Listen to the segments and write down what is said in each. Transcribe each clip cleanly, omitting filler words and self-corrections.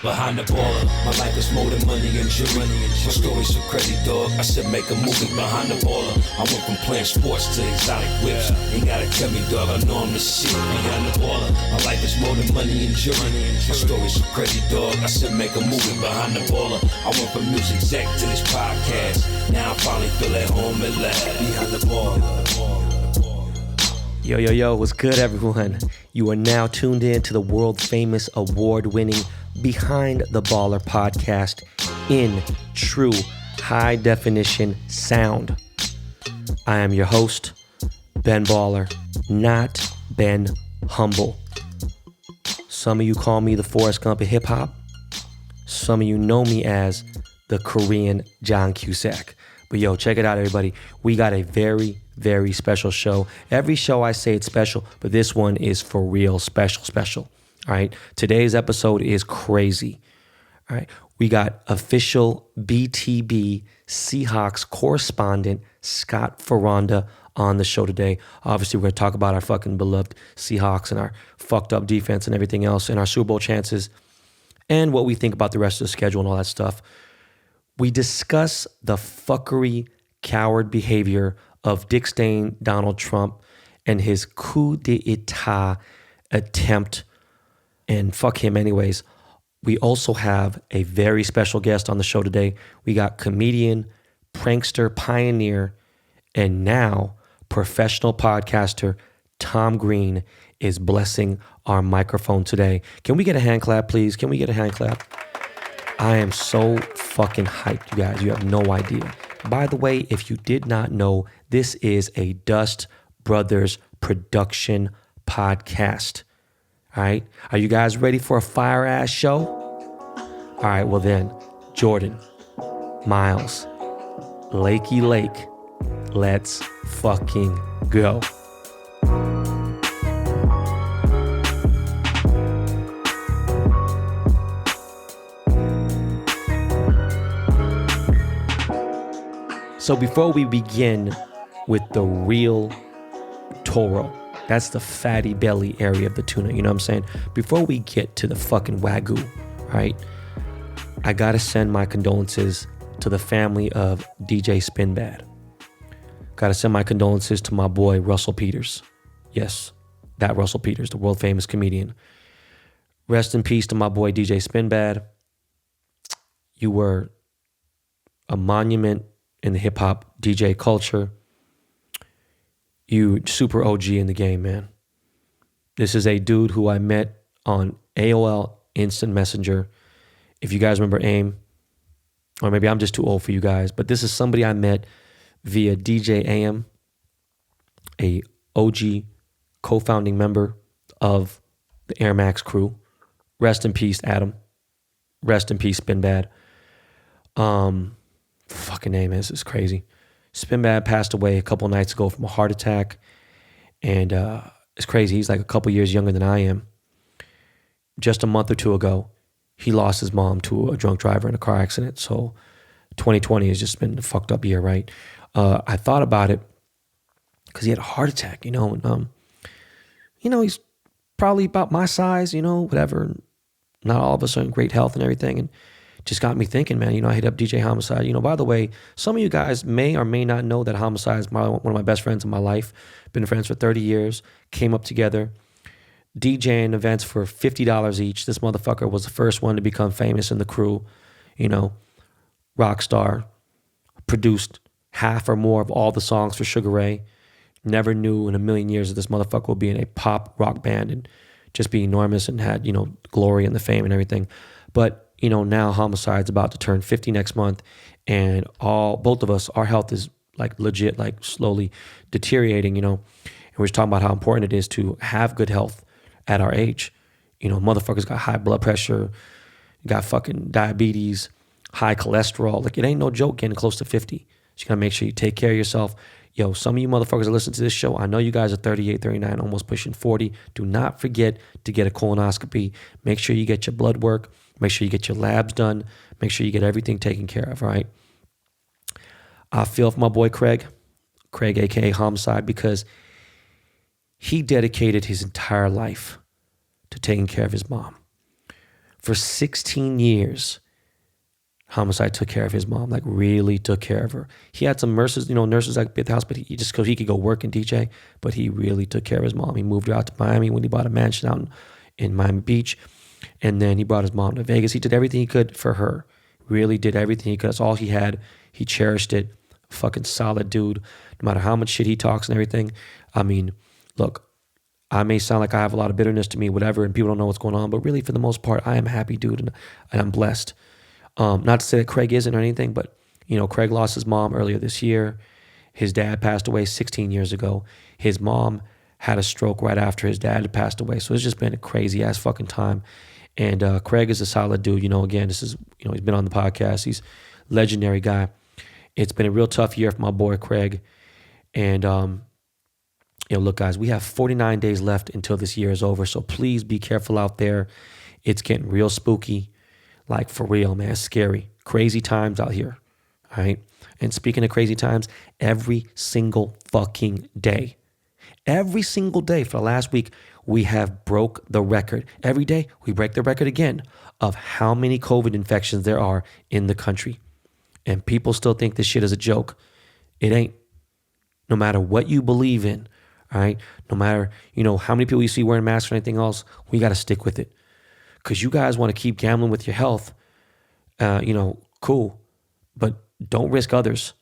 behind the baller. My life is more than money and jewelry. My story's so crazy, dog. I said make a movie behind the baller. I went from playing sports to exotic whips. Ain't gotta tell me, dog. I know I'm the shit behind the baller. My life is more than money and jewelry. My story's so crazy, dog. I said make a movie behind the baller. I went from music exec to this podcast. Now I finally feel at home at last behind the baller. Yo, what's good, everyone? You are now tuned in to the world-famous, award-winning Behind the Baller podcast in true high-definition sound. I am your host, Ben Baller, not Ben Humble. Some of you call me the Forrest Gump of hip-hop. Some of you know me as the Korean John Cusack. But yo, check it out, everybody. We got a very, very special show. Every show I say it's special, but this one is for real special. All right. Today's episode is crazy. All right. We got official BTB Seahawks correspondent Scott Foranda on the show today. Obviously, we're going to talk about our fucking beloved Seahawks and our fucked up defense and everything else and our Super Bowl chances and what we think about the rest of the schedule and all that stuff. We discuss the fuckery, coward behavior of Dick Stain, Donald Trump, and his coup d'etat attempt, and fuck him anyways. We also have a very special guest on the show today. We got comedian, prankster, pioneer, and now professional podcaster Tom Green is blessing our microphone today. Can we get a hand clap, please? Can we get a hand clap? I am so fucking hyped, you guys. You have no idea. By the way, if you did not know, this is a Dust Brothers production podcast. All right? Are you guys ready for a fire-ass show? All right, well then, Jordan, Miles, Lakey Lake, let's fucking go. So before we begin with the real toro, that's the fatty belly area of the tuna, you know what I'm saying? Before we get to the fucking wagyu, right? I gotta send my condolences to the family of DJ Spinbad. Gotta send my condolences to my boy Russell Peters. Yes, that Russell Peters, the world famous comedian. Rest in peace to my boy DJ Spinbad. You were a monument in the hip-hop DJ culture. You super OG in the game, man. This is a dude who I met on AOL Instant Messenger. If you guys remember AIM, or maybe I'm just too old for you guys, but this is somebody I met via DJ AM, a OG co-founding member of the Air Max crew. Rest in peace, Adam. Rest in peace, Spinbad. Fucking name is crazy. Spinbad passed away a couple nights ago from a heart attack, and it's crazy. He's like a couple years younger than I am. Just a month or two ago, he lost his mom to a drunk driver in a car accident. So 2020 has just been a fucked up year, right? I thought about it because he had a heart attack, and, he's probably about my size, whatever. Not all of us are in great health and everything, and just got me thinking, man. I hit up DJ Homicide. By the way, some of you guys may or may not know that Homicide is one of my best friends in my life. Been friends for 30 years. Came up together, DJing events for $50 each. This motherfucker was the first one to become famous in the crew. Rock star. Produced half or more of all the songs for Sugar Ray. Never knew in a million years that this motherfucker would be in a pop rock band and just be enormous and had, glory and the fame and everything. But now Homicide's about to turn 50 next month, and both of us, our health is like legit, like slowly deteriorating, and we're just talking about how important it is to have good health at our age. Motherfuckers got high blood pressure, got fucking diabetes, high cholesterol. Like, it ain't no joke getting close to 50. So you gotta make sure you take care of yourself. Yo, some of you motherfuckers that listen to this show, I know you guys are 38, 39, almost pushing 40. Do not forget to get a colonoscopy. Make sure you get your blood work. Make sure you get your labs done. Make sure you get everything taken care of, all right? I feel for my boy Craig, aka Homicide, because he dedicated his entire life to taking care of his mom. For 16 years, Homicide took care of his mom, like really took care of her. He had some nurses at the house, but he just because he could go work and DJ, but he really took care of his mom. He moved her out to Miami when he bought a mansion out in Miami Beach, and then he brought his mom to Vegas. He did everything he could for her. Really did everything he could. That's all he had. He cherished it. Fucking solid dude. No matter how much shit he talks and everything. I mean, look, I may sound like I have a lot of bitterness to me, whatever, and people don't know what's going on, but really for the most part, I am a happy dude and I'm blessed. Not to say that Craig isn't or anything, but Craig lost his mom earlier this year. His dad passed away 16 years ago. His mom had a stroke right after his dad had passed away. So it's just been a crazy ass fucking time. And Craig is a solid dude. Again, this is, he's been on the podcast. He's a legendary guy. It's been a real tough year for my boy Craig. And, look, guys, we have 49 days left until this year is over. So please be careful out there. It's getting real spooky. Like, for real, man, it's scary. Crazy times out here, all right? And speaking of crazy times, every single fucking day for the last week, we have broke the record. Every day, we break the record again of how many COVID infections there are in the country. And people still think this shit is a joke. It ain't. No matter what you believe in, all right? No matter, how many people you see wearing masks or anything else, we got to stick with it. Because you guys want to keep gambling with your health, cool. But don't risk others,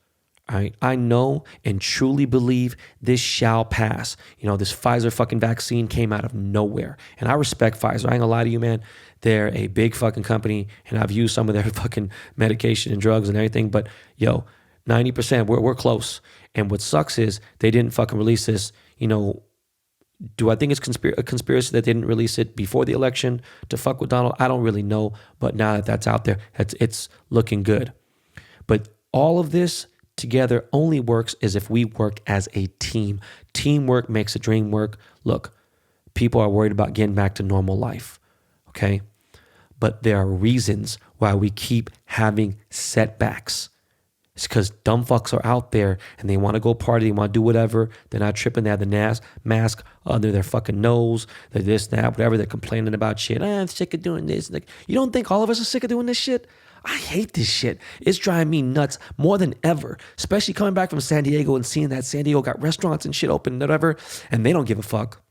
all right? I know and truly believe this shall pass. This Pfizer fucking vaccine came out of nowhere. And I respect Pfizer. I ain't gonna lie to you, man. They're a big fucking company, and I've used some of their fucking medication and drugs and everything. But, 90%, we're close. And what sucks is they didn't fucking release this, Do I think it's a conspiracy that they didn't release it before the election to fuck with Donald? I don't really know. But now that that's out there, it's looking good. But all of this together only works as if we work as a team. Teamwork makes a dream work. Look, people are worried about getting back to normal life, okay? But there are reasons why we keep having setbacks. It's because dumb fucks are out there and they want to go party, they want to do whatever. They're not tripping. They have the mask under their fucking nose. They're this, that, whatever. They're complaining about shit. I'm sick of doing this. Like, you don't think all of us are sick of doing this shit? I hate this shit. It's driving me nuts more than ever, especially coming back from San Diego and seeing that San Diego got restaurants and shit open and whatever, and they don't give a fuck.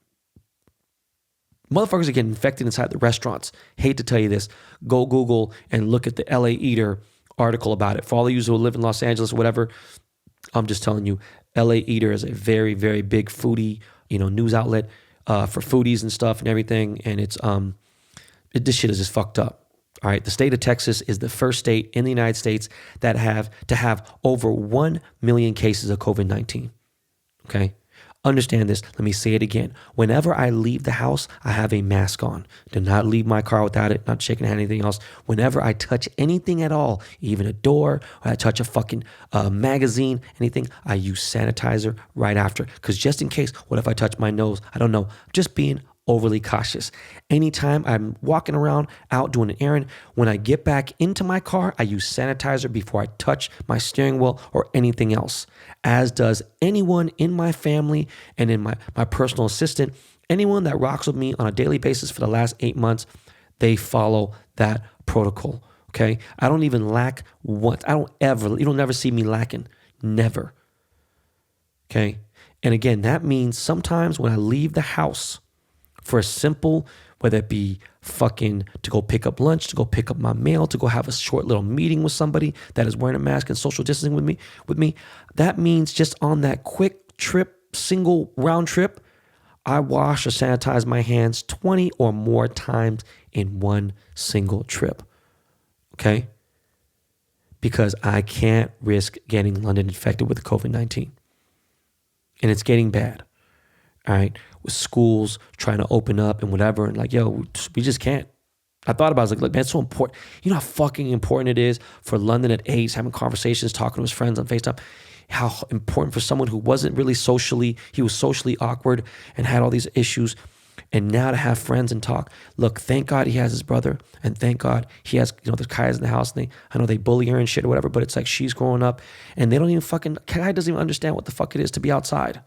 Motherfuckers are getting infected inside the restaurants. Hate to tell you this. Go Google and look at the LA Eater article about it. For all of you who live in Los Angeles or whatever, I'm just telling you, LA Eater is a very, very big foodie, news outlet for foodies and stuff and everything. And it's this shit is just fucked up. All right, the state of Texas is the first state in the United States that have over 1 million cases of COVID-19. Okay. Understand this. Let me say it again. Whenever I leave the house, I have a mask on. Do not leave my car without it, not shaking anything else. Whenever I touch anything at all, even a door, or I touch a fucking magazine, anything, I use sanitizer right after. Because just in case, what if I touch my nose? I don't know. Just being overly cautious. Anytime I'm walking around, out doing an errand, when I get back into my car, I use sanitizer before I touch my steering wheel or anything else, as does anyone in my family and in my personal assistant. Anyone that rocks with me on a daily basis for the last 8 months, they follow that protocol, okay? I don't even lack once. You'll never see me lacking. Never, okay? And again, that means sometimes when I leave the house, for a simple, whether it be fucking to go pick up lunch, to go pick up my mail, to go have a short little meeting with somebody that is wearing a mask and social distancing with me, that means just on that quick trip, single round trip, I wash or sanitize my hands 20 or more times in one single trip. Okay? Because I can't risk getting London infected with COVID-19. And it's getting bad. All right, with schools trying to open up and whatever, and like, we just can't. I thought about it, I was like, look, man, it's so important. You know how fucking important it is for London at age, having conversations, talking to his friends on FaceTime, how important for someone who wasn't really he was socially awkward and had all these issues, and now to have friends and talk. Look, thank God he has his brother, and thank God he has, the Kaya's in the house, and I know they bully her and shit or whatever, but it's like she's growing up, and they don't even Kaya doesn't even understand what the fuck it is to be outside.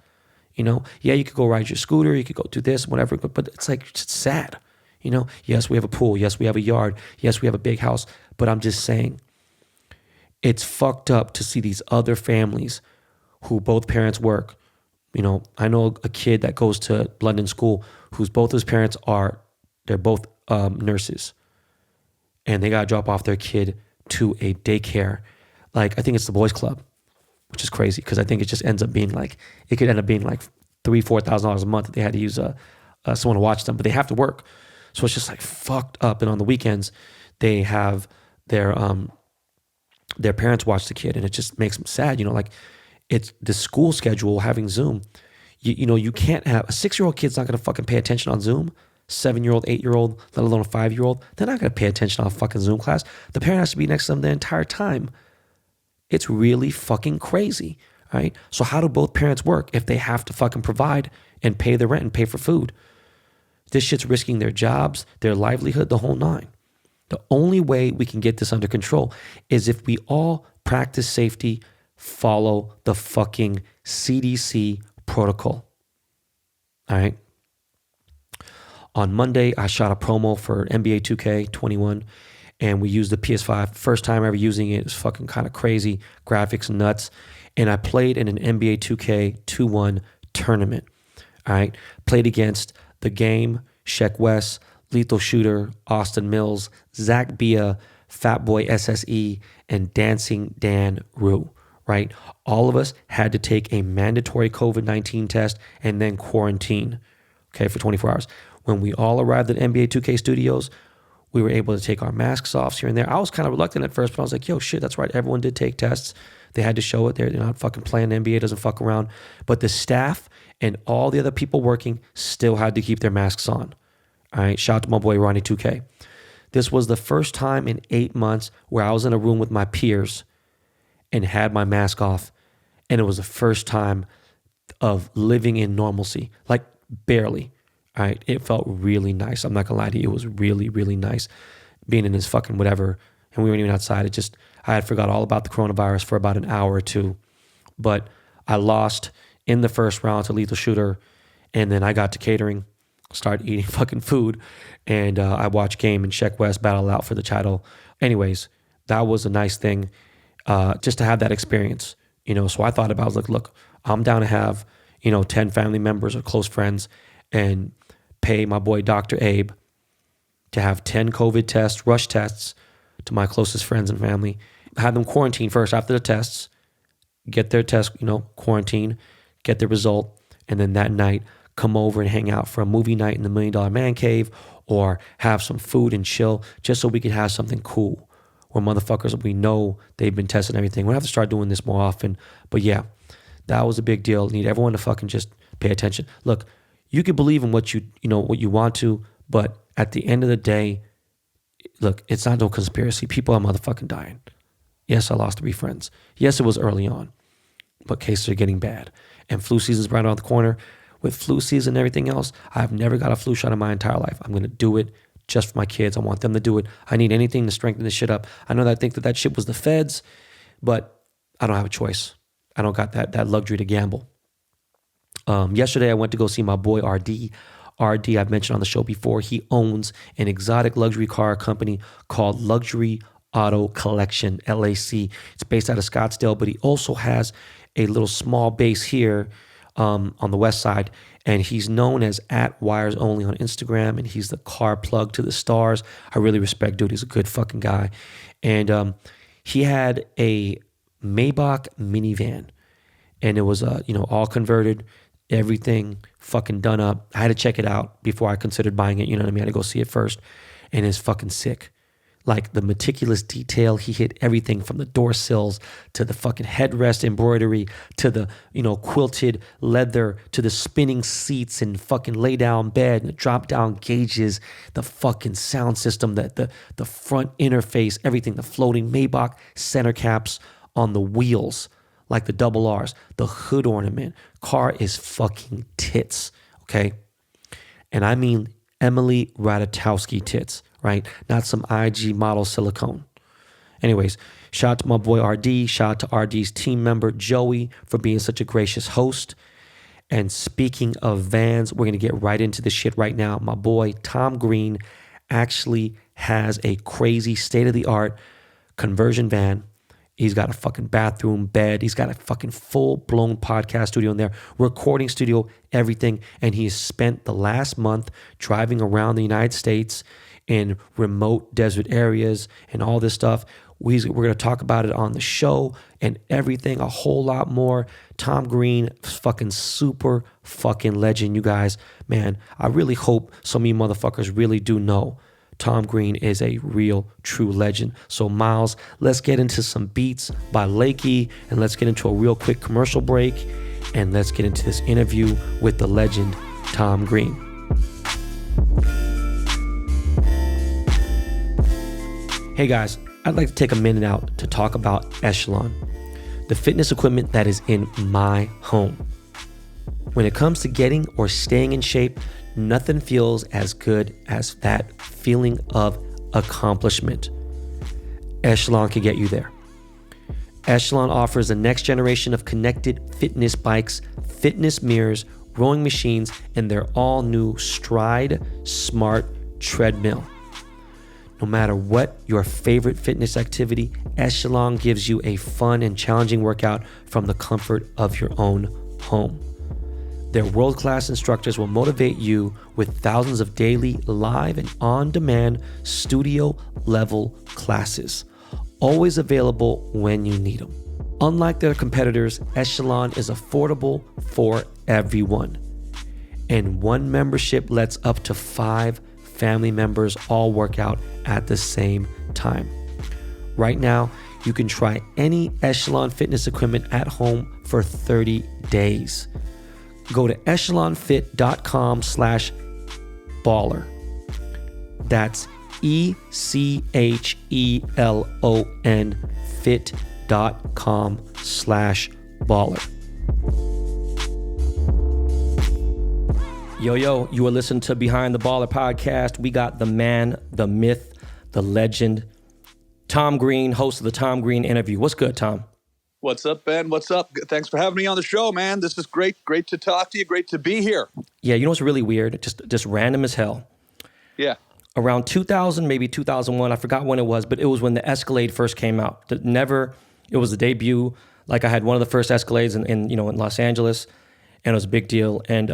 You could go ride your scooter, you could go do this, whatever, but it's like, it's sad. You know, yes, we have a pool. Yes, we have a yard. Yes, we have a big house. But I'm just saying, it's fucked up to see these other families who both parents work. You know, I know a kid that goes to London school whose both his parents they're both nurses. And they got to drop off their kid to a daycare. Like, I think it's the boys club, which is crazy because I think it just ends up being like, it could end up being like $3,000-$4,000 a month that they had to use someone to watch them, but they have to work. So it's just like fucked up. And on the weekends, they have their parents watch the kid, and it just makes them sad. You know, like, it's the school schedule having Zoom. You know, you can't have a 6-year-old kid's not going to fucking pay attention on Zoom. 7-year-old, 8-year-old, let alone a 5-year-old, they're not going to pay attention on a fucking Zoom class. The parent has to be next to them the entire time. It's really fucking crazy, right? So how do both parents work if they have to fucking provide and pay the rent and pay for food? This shit's risking their jobs, their livelihood, the whole nine. The only way we can get this under control is if we all practice safety, follow the fucking CDC protocol. All right? On Monday, I shot a promo for NBA2K 21, and we used the PS5. First time ever using it. It was fucking kind of crazy. Graphics nuts. And I played in an NBA2K 21 tournament. All right? Played against The Game, Sheck West, Lethal Shooter, Austin Mills, Zach Bia, Fatboy SSE, and Dancing Dan Rue. Right? All of us had to take a mandatory COVID-19 test and then quarantine, okay, for 24 hours. When we all arrived at NBA 2K Studios, we were able to take our masks off here and there. I was kind of reluctant at first, but I was like, yo, shit, that's right. Everyone did take tests. They had to show it. They're not fucking playing. The NBA doesn't fuck around. But the staff and all the other people working still had to keep their masks on. All right, shout out to my boy Ronnie 2K. This was the first time in 8 months where I was in a room with my peers and had my mask off. And it was the first time of living in normalcy, like barely. All right, it felt really nice. I'm not gonna lie to you, it was really, really nice being in this fucking whatever, and we weren't even outside. I had forgot all about the coronavirus for about an hour or two, but I lost in the first round to Lethal Shooter, and then I got to catering, started eating fucking food, and I watched Game and Sheck West battle out for the title. Anyways, that was a nice thing, just to have that experience, you know. So I thought about, I was like, look, I'm down to have, 10 family members or close friends, and pay my boy Dr. Abe to have 10 COVID tests, rush tests to my closest friends and family. Have them quarantine first after the tests, get their test, quarantine, get the result, and then that night come over and hang out for a movie night in the $1 Million Man Cave, or have some food and chill just so we can have something cool where motherfuckers, we know they've been testing everything. We'll have to start doing this more often. But yeah, that was a big deal. Need everyone to fucking just pay attention. Look, you can believe in what what you want to, but at the end of the day, look, it's not no conspiracy. People are motherfucking dying. Yes, I lost 3 friends. Yes, it was early on, but cases are getting bad. And flu season's right around the corner. With flu season and everything else, I've never got a flu shot in my entire life. I'm going to do it just for my kids. I want them to do it. I need anything to strengthen this shit up. I know that I think that shit was the feds, but I don't have a choice. I don't got that luxury to gamble. Yesterday, I went to go see my boy RD. RD, I've mentioned on the show before, he owns an exotic luxury car company called Luxury Auto Collection, LAC. It's based out of Scottsdale, but he also has a little small base here on the west side, and he's known as @WiresOnly on Instagram, and he's the car plug to the stars. I really respect dude. He's a good fucking guy. And he had a Maybach minivan, and it was all converted, everything fucking done up. I had to check it out before I considered buying it. You know what I mean? I had to go see it first. And it's fucking sick. Like the meticulous detail, he hit everything from the door sills to the fucking headrest embroidery to the, quilted leather to the spinning seats and fucking lay down bed and the drop down gauges, the fucking sound system, the front interface, everything, the floating Maybach center caps on the wheels, like the double R's, the hood ornament. Car is fucking tits, okay? And I mean Emily Ratajkowski tits, right? Not some IG model silicone. Anyways, shout out to my boy RD. Shout out to RD's team member, Joey, for being such a gracious host. And speaking of vans, we're going to get right into the shit right now. My boy, Tom Green, actually has a crazy state-of-the-art conversion van. He's got a fucking bathroom, bed. He's got a fucking full-blown podcast studio in there, recording studio, everything. And he has spent the last month driving around the United States in remote desert areas and all this stuff. We're going to talk about it on the show and everything, a whole lot more. Tom Green, fucking super fucking legend, you guys. Man, I really hope some of you motherfuckers really do know Tom Green is a real, true legend. So, Miles, let's get into some beats by Lakey, and let's get into a real quick commercial break, and let's get into this interview with the legend, Tom Green. Hey, guys, I'd like to take a minute out to talk about Echelon, the fitness equipment that is in my home. When it comes to getting or staying in shape, nothing feels as good as that feeling of accomplishment. Echelon can get you there. Echelon offers the next generation of connected fitness bikes, fitness mirrors, rowing machines, and their all-new Stride Smart treadmill. No matter what your favorite fitness activity, Echelon gives you a fun and challenging workout from the comfort of your own home. Their world-class instructors will motivate you with thousands of daily, live, and on-demand studio-level classes, always available when you need them. Unlike their competitors, Echelon is affordable for everyone. And one membership lets up to 5 family members all work out at the same time. Right now, you can try any Echelon fitness equipment at home for 30 days. Go to echelonfit.com/baller. That's ECHELON fit.com/baller. Yo, you are listening to Behind the Baller podcast. We got the man, the myth, the legend, Tom Green, host of the Tom Green Interview. What's good, Tom? What's up, Ben? What's up? Thanks for having me on the show, man. This is great. Great to talk to you. Great to be here. Yeah, you know what's really weird? Just random as hell. Yeah. Around 2000, maybe 2001, I forgot when it was, but it was when the Escalade first came out. It was the debut. Like, I had one of the first Escalades in Los Angeles, and it was a big deal. And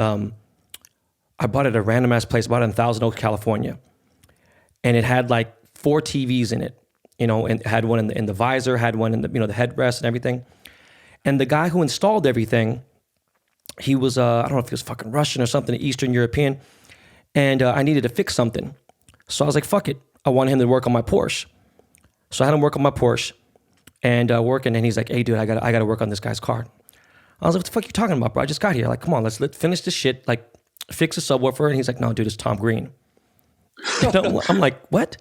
I bought it at a random ass place, bought it in Thousand Oaks, California. And it had like 4 TVs in it, and had one in the visor, had one in the headrest and everything. And the guy who installed everything, he was, I don't know if he was fucking Russian or something, Eastern European. And I needed to fix something. So I was like, fuck it. I wanted him to work on my Porsche. So I had him work on my Porsche and working. And he's like, hey, dude, I gotta work on this guy's car. I was like, what the fuck are you talking about, bro? I just got here. Like, come on, let's finish this shit. Like, fix the subwoofer. And he's like, no, dude, it's Tom Green. I'm like, what?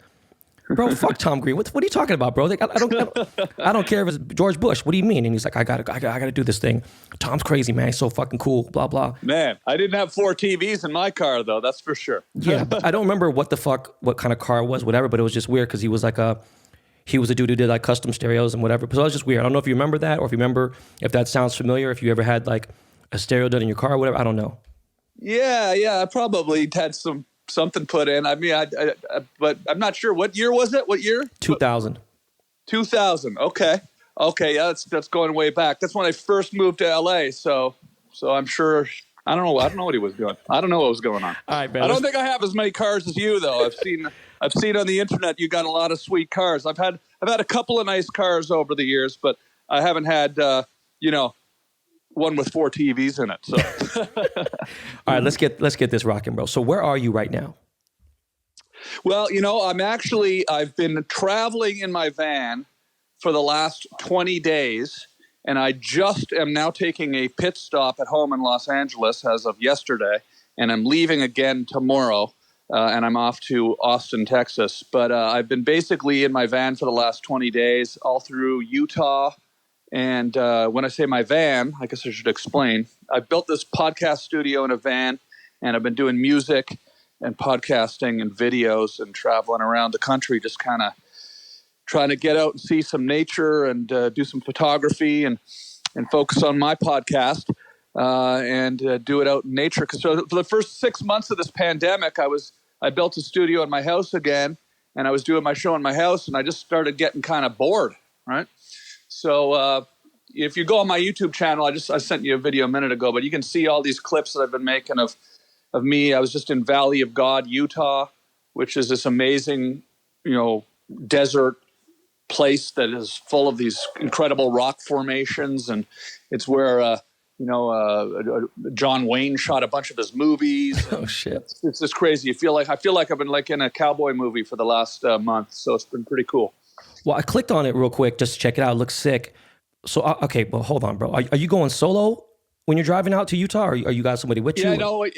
Bro, fuck Tom Green. What are you talking about, bro? Like, I don't care if it's George Bush. What do you mean? And he's like, I gotta do this thing. Tom's crazy, man. He's so fucking cool. Blah blah. Man, I didn't have 4 TVs in my car though. That's for sure. Yeah, but I don't remember what kind of car it was, whatever. But it was just weird because he was a dude who did like custom stereos and whatever. So it was just weird. I don't know if you remember that, or if that sounds familiar. If you ever had like a stereo done in your car or whatever. I don't know. Yeah. I probably had something put in. I mean, but I'm not sure. What year was it? What year? 2000. 2000. Okay. Yeah, that's going way back. That's when I first moved to LA. So I'm sure. I don't know what he was doing. I don't know what was going on. All right, man. I don't think I have as many cars as you though. I've seen on the internet you got a lot of sweet cars. I've had a couple of nice cars over the years, but I haven't had one with 4 TVs in it. So all right, let's get this rocking, bro. So where are you right now? Well, I've been traveling in my van for the last 20 days, and I just am now taking a pit stop at home in Los Angeles as of yesterday, and I'm leaving again tomorrow, and I'm off to Austin, Texas. But I've been basically in my van for the last 20 days, all through Utah. And when I say my van, I guess I should explain. I built this podcast studio in a van, and I've been doing music and podcasting and videos and traveling around the country, just kind of trying to get out and see some nature and do some photography and focus on my podcast. and do it out in nature. Because for the first 6 months of this pandemic, I built a studio in my house again, and I was doing my show in my house, and I just started getting kind of bored, right? So if you go on my YouTube channel, I sent you a video a minute ago, but you can see all these clips that I've been making of me. I was just in Valley of God, Utah, which is this amazing, desert place that is full of these incredible rock formations, and it's where John Wayne shot a bunch of his movies. Oh shit! It's just crazy. I feel like I've been like in a cowboy movie for the last month, so it's been pretty cool. Well, I clicked on it real quick just to check it out. It looks sick. So okay, well, hold on, bro. Are you going solo when you're driving out to Utah, or are you got somebody with you?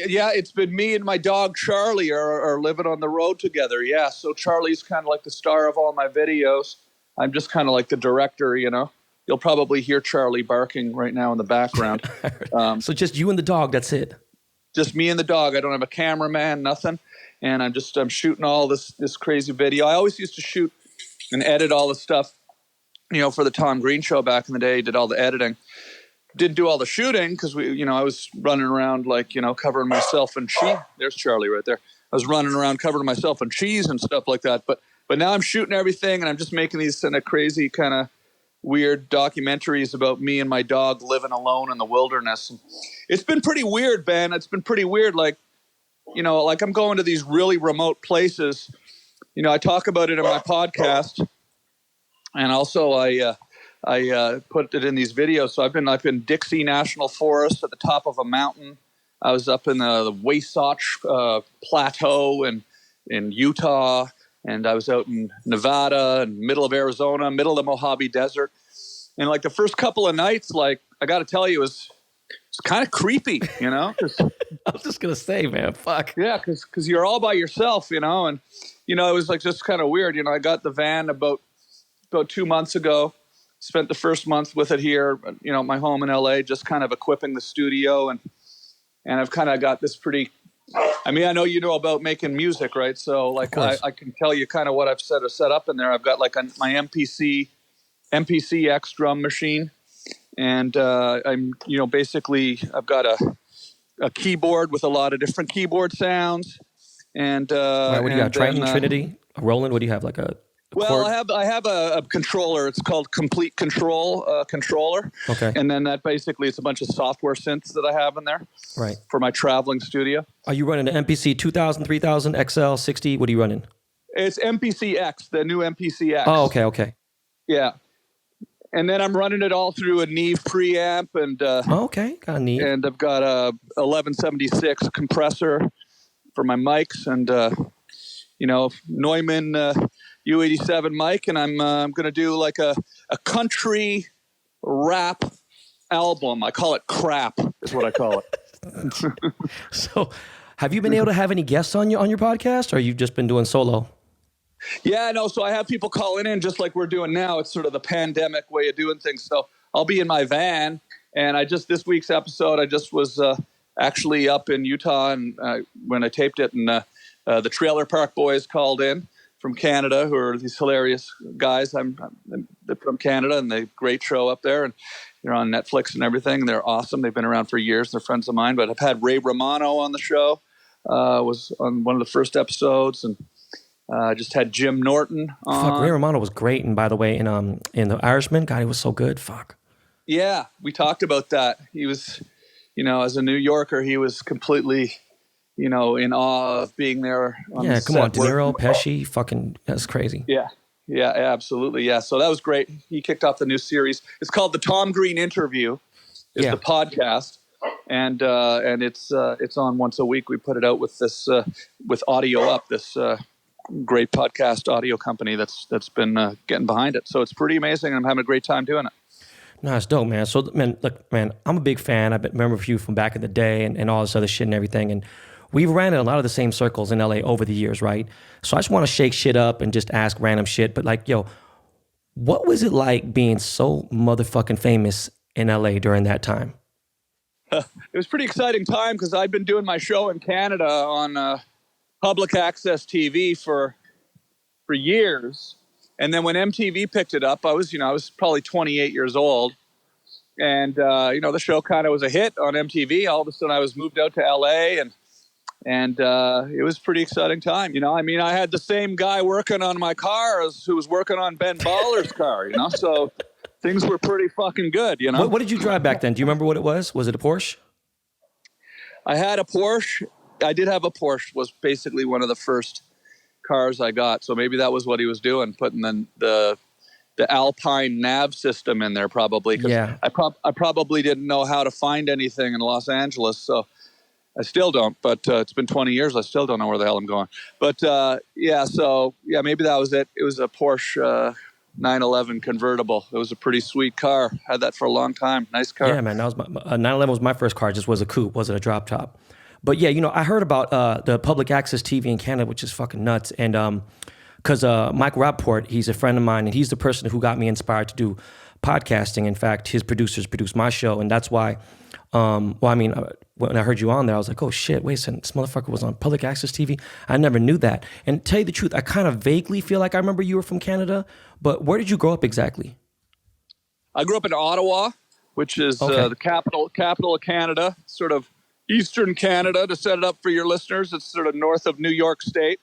Yeah, it's been me and my dog Charlie are living on the road together. Yeah, so Charlie's kind of like the star of all my videos. I'm just kind of like the director, You'll probably hear Charlie barking right now in the background. So just you and the dog, that's it? Just me and the dog. I don't have a cameraman, nothing. And I'm shooting all this crazy video. I always used to shoot and edit all the stuff, for the Tom Green show back in the day. Did all the editing. Didn't do all the shooting because I was running around covering myself in cheese. There's Charlie right there. I was running around covering myself in cheese and stuff like that. But now I'm shooting everything, and I'm just making these kind of crazy, kind of weird documentaries about me and my dog living alone in the wilderness. And it's been pretty weird, Ben. It's been pretty weird. Like I'm going to these really remote places. I talk about it in my podcast, and also I put it in these videos. So I've been Dixie National Forest at the top of a mountain. I was up in the Wasatch Plateau in Utah. And I was out in Nevada and middle of Arizona, middle of the Mojave Desert. And like the first couple of nights, like I got to tell you, it's kind of creepy, 'cause, I was just going to say, man, fuck. Yeah, because you're all by yourself, and, it was like just kind of weird. I got the van about 2 months ago, spent the first month with it here, my home in LA, just kind of equipping the studio. And I've kind of got this pretty... I know you know about making music, right? So like I can tell you kind of what I've set up in there. I've got like my MPC-X drum machine, and I'm basically I've got a keyboard with a lot of different keyboard sounds. And what do you got? Triton, Trinity, Roland? What do you have? Like a well, I have a controller. It's called Complete Control controller. Okay. And then that basically it's a bunch of software synths that I have in there. Right. For my traveling studio. Are you running an MPC 2000, 3000, XL, 60? What are you running? It's MPC-X, the new MPC-X. Oh, okay. Yeah. And then I'm running it all through a Neve preamp and okay, got a Neve. And I've got a 1176 compressor for my mics and Neumann U87 mic, and I'm going to do like a country rap album. I call it crap, is what I call it. So, have you been able to have any guests on your podcast, or you've just been doing solo? Yeah, no. So I have people calling in just like we're doing now. It's sort of the pandemic way of doing things. So I'll be in my van, and this week's episode, I just was actually up in Utah, and when I taped it, and the Trailer Park Boys called in from Canada, who are these hilarious guys. They're from Canada, and they great show up there, and they're on Netflix and everything. And they're awesome. They've been around for years. They're friends of mine. But I've had Ray Romano on the show. Was on one of the first episodes, and just had Jim Norton on. Fuck, Ray Romano was great. And by the way, in The Irishman, God, he was so good. Fuck. Yeah, we talked about that. He was, as a New Yorker, he was completely, in awe of being there. Yeah, come on, De Niro, Pesci, fucking, that's crazy. Yeah, absolutely. Yeah, so that was great. He kicked off the new series. It's called The Tom Green Interview. It's the podcast, and it's on once a week. We put it out with this with Audio Up, this great podcast audio company that's been getting behind it. So it's pretty amazing, and I'm having a great time doing it. No, it's dope, man. So, man, I'm a big fan. I remember you from back in the day and all this other shit and everything. And we've ran in a lot of the same circles in LA over the years, right? So I just want to shake shit up and just ask random shit. But like, yo, what was it like being so motherfucking famous in LA during that time? It was a pretty exciting time because I'd been doing my show in Canada on public access TV for years. And then when MTV picked it up, I was probably 28 years old. And, the show kind of was a hit on MTV. All of a sudden I was moved out to LA and it was a pretty exciting time. I had the same guy working on my car as who was working on Ben Baller's car, so things were pretty fucking good, What did you drive back then? Do you remember what it was? Was it a Porsche? I had a Porsche. I did have a Porsche. Was basically one of the first cars I got. So maybe that was what he was doing, putting the Alpine nav system in there probably. Yeah. I probably didn't know how to find anything in Los Angeles, so I still don't. But it's been 20 years. I still don't know where the hell I'm going. But maybe that was it. It was a Porsche 911 convertible. It was a pretty sweet car. Had that for a long time. Nice car. Yeah, man. That was 911 was my first car. It just was a coupe. Wasn't a drop top. But yeah, I heard about the public access TV in Canada, which is fucking nuts. And because Mike Rappaport, he's a friend of mine, and he's the person who got me inspired to do podcasting. In fact, his producers produced my show, and that's why. When I heard you on there, I was like, oh shit, wait a second, this motherfucker was on public access TV? I never knew that. And to tell you the truth, I kind of vaguely feel like I remember you were from Canada, but where did you grow up exactly? I grew up in Ottawa, which is the capital of Canada, sort of eastern Canada, to set it up for your listeners. It's sort of north of New York State.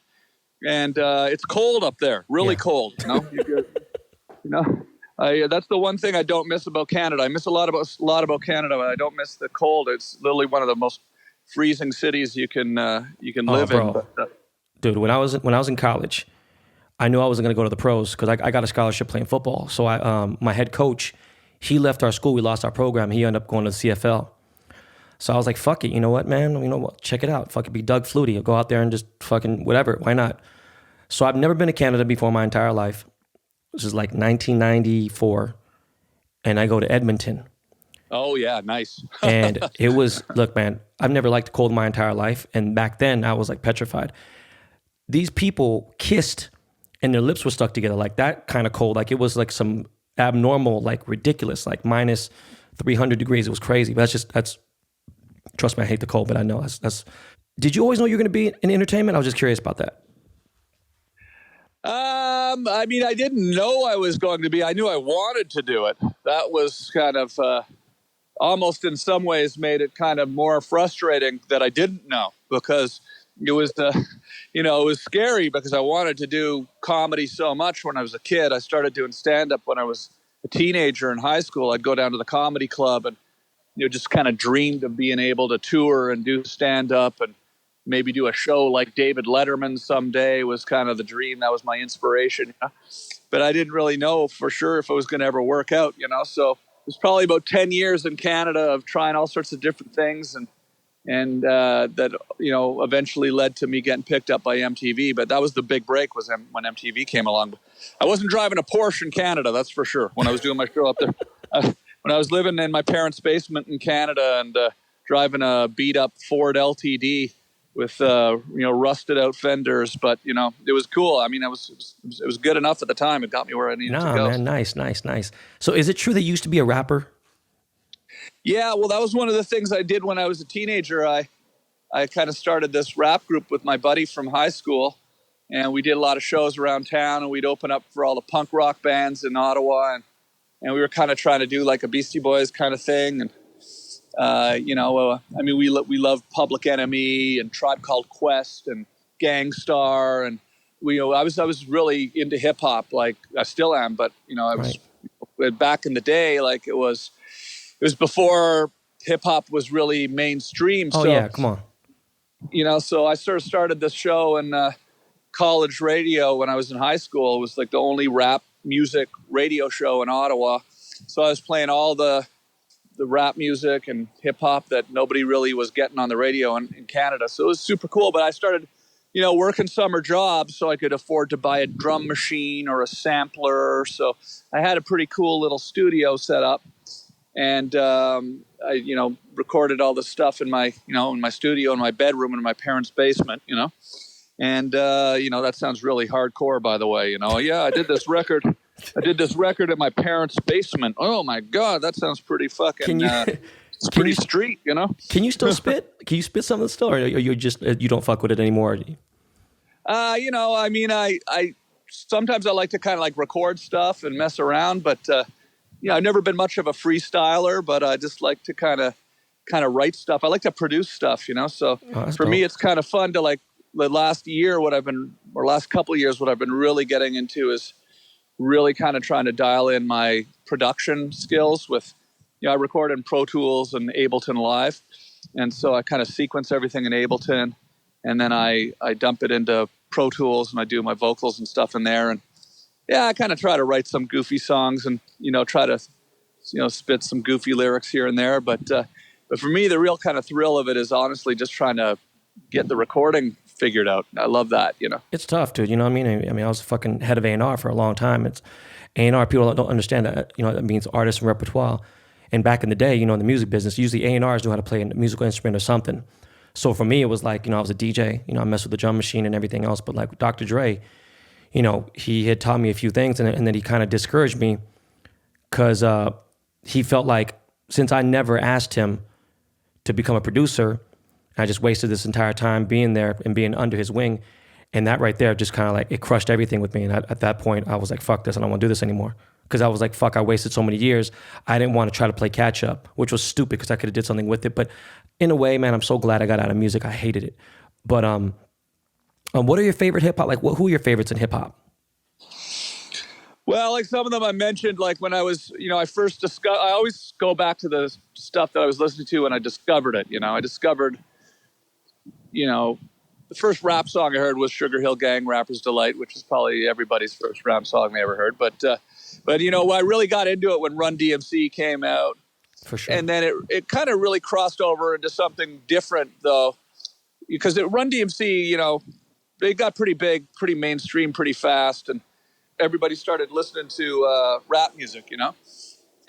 And it's cold up there, really cold, That's the one thing I don't miss about Canada. I miss a lot about Canada, but I don't miss the cold. It's literally one of the most freezing cities you can live in. But, dude, when I was in college, I knew I wasn't going to go to the pros because I got a scholarship playing football. So my head coach, he left our school. We lost our program. He ended up going to the CFL. So I was like, fuck it. You know what, man? Check it out. Fuck it, be Doug Flutie. I'll go out there and just fucking whatever. Why not? So I've never been to Canada before my entire life. This is like 1994, and I go to Edmonton. Oh, yeah, nice. And it was, look, man, I've never liked the cold in my entire life, and back then I was like petrified. These people kissed, and their lips were stuck together, like that kind of cold. Like it was like some abnormal, like ridiculous, like minus 300 degrees. It was crazy. But that's trust me, I hate the cold, but I know that's. Did you always know you were going to be in entertainment? I was just curious about that. I didn't know I was going to be. I knew I wanted to do it. That was kind of almost in some ways made it kind of more frustrating that I didn't know, because it was it was scary because I wanted to do comedy so much when I was a kid. I started doing stand-up when I was a teenager in high school. I'd go down to the comedy club and just kind of dreamed of being able to tour and do stand-up and maybe do a show like David Letterman someday was kind of the dream. That was my inspiration. But I didn't really know for sure if it was going to ever work out, So it was probably about 10 years in Canada of trying all sorts of different things. And that, eventually led to me getting picked up by MTV. But that was the big break, was when MTV came along. I wasn't driving a Porsche in Canada, that's for sure, when I was doing my show up there. When I was living in my parents' basement in Canada and driving a beat-up Ford LTD with rusted out fenders, but it was cool. It was good enough at the time. It got me where I needed to go. Man, nice. So is it true that you used to be a rapper? Yeah, well, that was one of the things I did when I was a teenager. I kind of started this rap group with my buddy from high school, and we did a lot of shows around town, and we'd open up for all the punk rock bands in Ottawa, and we were kind of trying to do like a Beastie Boys kind of thing, and we love Public Enemy and Tribe Called Quest and Gangstar, and I was really into hip hop, like I still am, but I was back in the day, like it was before hip hop was really mainstream. Oh, so, yeah, come on. So I sort of started this show in college radio when I was in high school. It was like the only rap music radio show in Ottawa. So I was playing all the rap music and hip hop that nobody really was getting on the radio in Canada. So it was super cool. But I started, working summer jobs so I could afford to buy a drum machine or a sampler. So I had a pretty cool little studio set up. And I, recorded all this stuff in my, in my studio, in my bedroom, in my parents' basement, And, that sounds really hardcore, by the way, Yeah, I did this record. In my parents' basement. Oh, my God, that sounds pretty fucking, it's pretty street, Can you still spit? Can you spit some of the still, or you just, you don't fuck with it anymore? I sometimes I like to kind of like record stuff and mess around, but I've never been much of a freestyler, but I just like to kind of write stuff. I like to produce stuff, So for me, it's kind of fun to like the last couple of years, what I've been really getting into is really kind of trying to dial in my production skills with, I record in Pro Tools and Ableton Live. And so I kind of sequence everything in Ableton, and then I dump it into Pro Tools and I do my vocals and stuff in there. And yeah, I kind of try to write some goofy songs and, try to, spit some goofy lyrics here and there. But for me, the real kind of thrill of it is honestly just trying to get the recording figured out. I love that, It's tough, dude. You know what I mean? I was fucking head of A&R for a long time. It's A&R, people don't understand that, that means artist and repertoire. And back in the day, in the music business, usually A&Rs knew how to play a musical instrument or something. So for me, it was like, I was a DJ, I messed with the drum machine and everything else. But like Dr. Dre, he had taught me a few things, and then he kind of discouraged me because he felt like since I never asked him to become a producer, I just wasted this entire time being there and being under his wing. And that right there just kind of like, it crushed everything with me. And at that point, I was like, fuck this, I don't want to do this anymore. Because I was like, fuck, I wasted so many years. I didn't want to try to play catch up, which was stupid because I could have did something with it. But in a way, man, I'm so glad I got out of music. I hated it. But what are your favorite hip hop? Like, who are your favorites in hip hop? Well, like some of them I mentioned, like when I was, I first discovered, I always go back to the stuff that I was listening to when I discovered it. I discovered, the first rap song I heard was Sugar Hill Gang, Rapper's Delight, which is probably everybody's first rap song they ever heard. But I really got into it when Run DMC came out. For sure. And then it kind of really crossed over into something different, though, because at Run DMC, they got pretty big, pretty mainstream, pretty fast, and everybody started listening to rap music,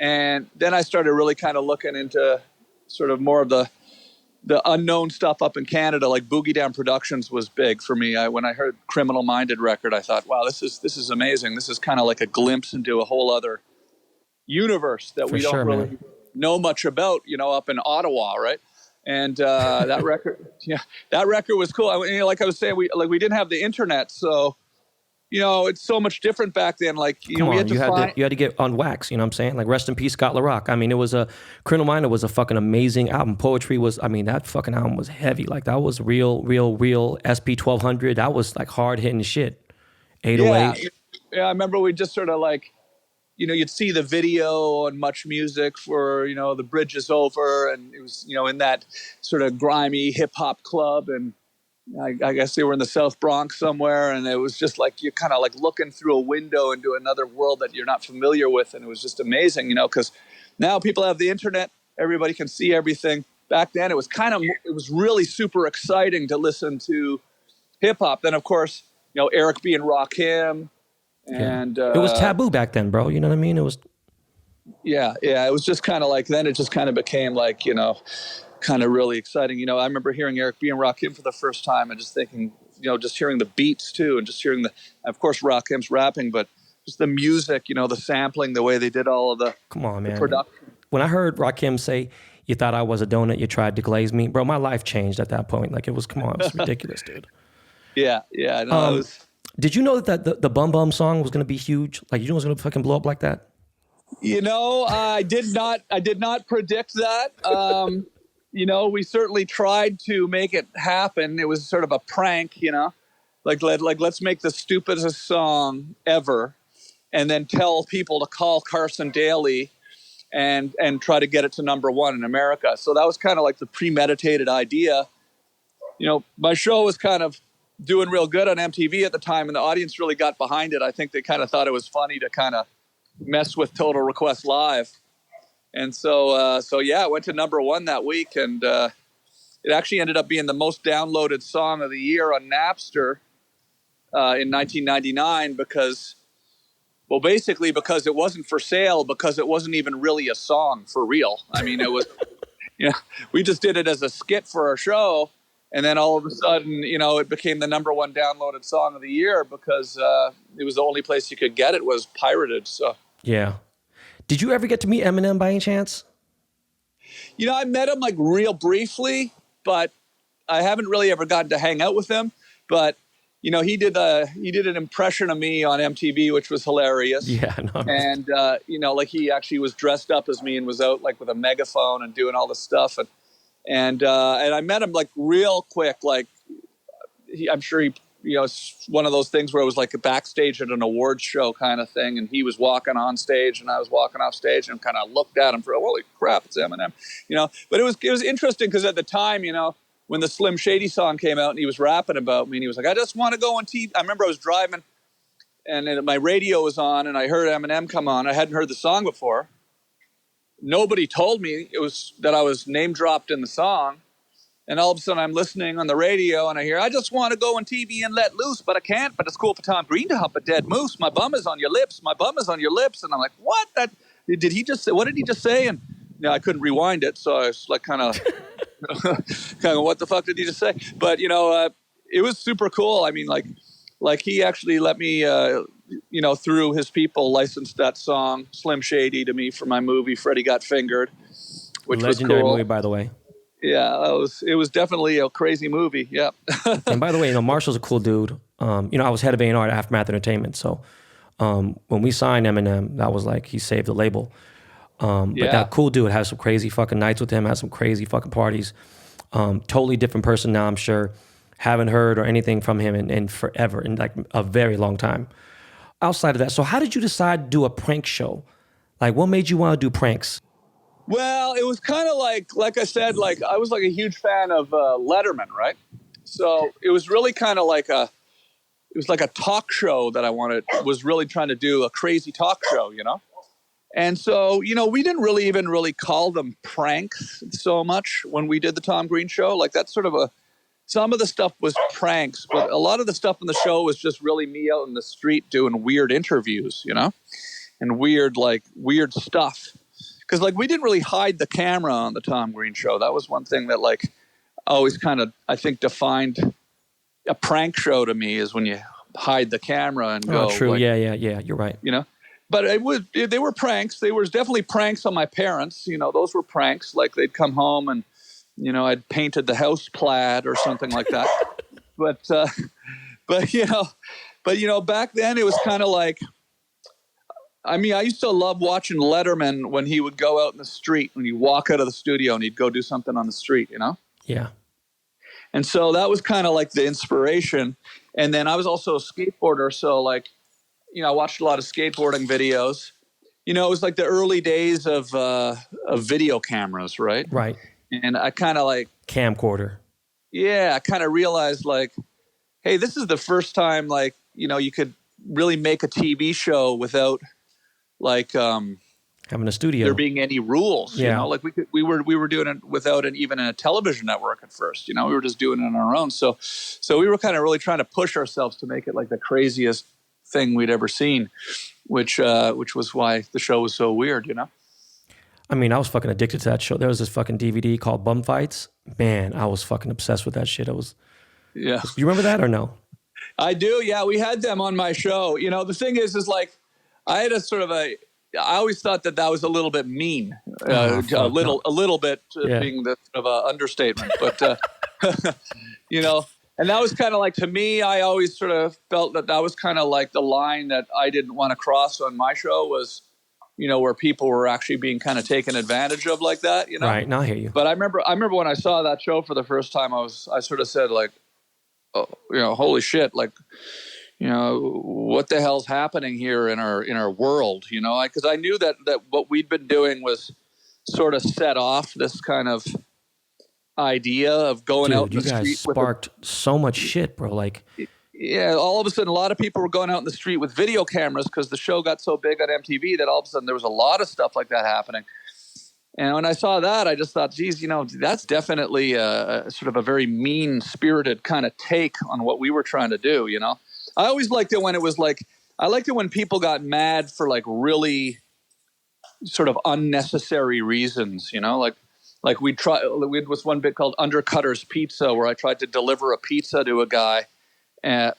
And then I started really kind of looking into sort of more of the unknown stuff up in Canada, like Boogie Down Productions was big for me. When I heard Criminal Minded record, I thought, wow, this is amazing. This is kind of like a glimpse into a whole other universe that we don't really know much about, up in Ottawa, right? And that record was cool. Like I was saying, we didn't have the internet, so it's so much different back then. Like, you had to get on wax, you know what I'm saying? Like, rest in peace, Scott LaRock. I mean, Criminal Minded was a fucking amazing album. Poetry was, that fucking album was heavy. Like, that was real SP 1200. That was like hard hitting shit. 808. Yeah, I remember we just sort of like, you'd see the video on Much Music for, The Bridge Is Over. And it was, in that sort of grimy hip hop club. And I guess they were in the South Bronx somewhere, and it was just like you're kind of like looking through a window into another world that you're not familiar with, and it was just amazing, because now people have the internet, everybody can see everything. Back then, it was really super exciting to listen to hip hop. Then, of course, Eric B. and Rakim, and it was taboo back then, bro. You know what I mean? It was. Yeah. It was just kind of like then it just kind of became like kind of really exciting. I remember hearing Eric B. and Rakim for the first time and just thinking, just hearing the beats too, and just hearing of course, Rakim's rapping, but just the music, the sampling, the way they did all of the production. When I heard Rakim say, "You thought I was a donut, you tried to glaze me," bro, my life changed at that point. Like, it was ridiculous, dude. Yeah. No, it was... Did you know that the Bum Bum song was going to be huge? Like, it was going to fucking blow up like that? I did not predict that. We certainly tried to make it happen. It was sort of a prank, like let's make the stupidest song ever, and then tell people to call Carson Daly, and try to get it to number one in America. So that was kind of like the premeditated idea. My show was kind of doing real good on MTV at the time, and the audience really got behind it. I think they kind of thought it was funny to kind of mess with Total Request Live. And so it went to number one that week, and it actually ended up being the most downloaded song of the year on Napster in 1999 because it wasn't for sale, because it wasn't even really a song for real. I mean, it was, we just did it as a skit for our show, and then all of a sudden, it became the number one downloaded song of the year because it was the only place you could get it was pirated. So yeah. Did you ever get to meet Eminem by any chance? I met him like real briefly, but I haven't really ever gotten to hang out with him. But he did an impression of me on MTV, which was hilarious. Yeah, no. And like he actually was dressed up as me and was out like with a megaphone and doing all this stuff. And I met him like real quick. Like I'm sure he, it's one of those things where it was like a backstage at an awards show kind of thing. And he was walking on stage and I was walking off stage and kind of looked at him for, holy crap, it's Eminem, but it was interesting because at the time, when the Slim Shady song came out and he was rapping about me and he was like, I just want to go on TV. I remember I was driving and my radio was on and I heard Eminem come on. I hadn't heard the song before. Nobody told me that I was name dropped in the song. And all of a sudden I'm listening on the radio and I hear, I just want to go on TV and let loose, but I can't. But it's cool for Tom Green to hump a dead moose. My bum is on your lips. My bum is on your lips. And I'm like, what? Did he just say? What did he just say? And I couldn't rewind it. So I was like kind of, what the fuck did he just say? But, it was super cool. I mean, like he actually let me, through his people, licensed that song, Slim Shady, to me for my movie, Freddie Got Fingered, which legendary was cool. movie, by the way. Yeah, it was definitely a crazy movie. Yeah. And by the way, Marshall's a cool dude. I was head of A&R at Aftermath Entertainment. So when we signed Eminem, that was like he saved the label. But that cool dude had some crazy fucking nights with him, had some crazy fucking parties. Totally different person now, I'm sure. Haven't heard or anything from him in forever, in like a very long time. Outside of that, so how did you decide to do a prank show? Like, what made you want to do pranks? Well, it was kind of like I said, like I was like a huge fan of Letterman, right? So it was really kind of like a talk show that I was really trying to do, a crazy talk show, And so, we didn't really call them pranks so much when we did the Tom Green show. Like that's sort of some of the stuff was pranks, but a lot of the stuff in the show was just really me out in the street doing weird interviews, and weird stuff. Because like we didn't really hide the camera on the Tom Green show. That was one thing that like always kind of I think defined a prank show to me is when you hide the camera and go. Oh, true. Like, yeah. You're right. But they were pranks. They were definitely pranks on my parents. Those were pranks. Like they'd come home and I'd painted the house plaid or something like that. but back then it was kind of like. I mean, I used to love watching Letterman when he would go out in the street, when he'd walk out of the studio and he'd go do something on the street, Yeah. And so that was kind of like the inspiration. And then I was also a skateboarder. So like, I watched a lot of skateboarding videos. It was like the early days of video cameras, right? Right. And I kind of like... camcorder. Yeah, I kind of realized like, hey, this is the first time like, you could really make a TV show without... like having a studio, there being any rules, yeah. Like we were doing it without even a television network at first, we were just doing it on our own. So we were kind of really trying to push ourselves to make it like the craziest thing we'd ever seen, which was why the show was so weird, I mean, I was fucking addicted to that show. There was this fucking DVD called Bum Fights. Man, I was fucking obsessed with that shit. Yeah. You remember that or no? I do. Yeah, we had them on my show. The thing is like. I had I always thought that was a little bit mean, a little bit being the sort of understatement, but and that was kind of like, to me, I always sort of felt that was kind of like the line that I didn't want to cross on my show was, where people were actually being kind of taken advantage of like that, Right. Now I hear you. But I remember when I saw that show for the first time, I sort of said like, oh, holy shit, like, what the hell's happening here in our world, because I knew that what we'd been doing was sort of set off this kind of idea of going out in the street. You guys sparked so much shit, bro. Like, yeah, all of a sudden, a lot of people were going out in the street with video cameras because the show got so big on MTV that all of a sudden there was a lot of stuff like that happening. And when I saw that, I just thought, geez, that's definitely sort of a very mean-spirited kind of take on what we were trying to do, I always liked it when it was like, I liked it when people got mad for like really sort of unnecessary reasons, like we was one bit called Undercutter's Pizza, where I tried to deliver a pizza to a guy. And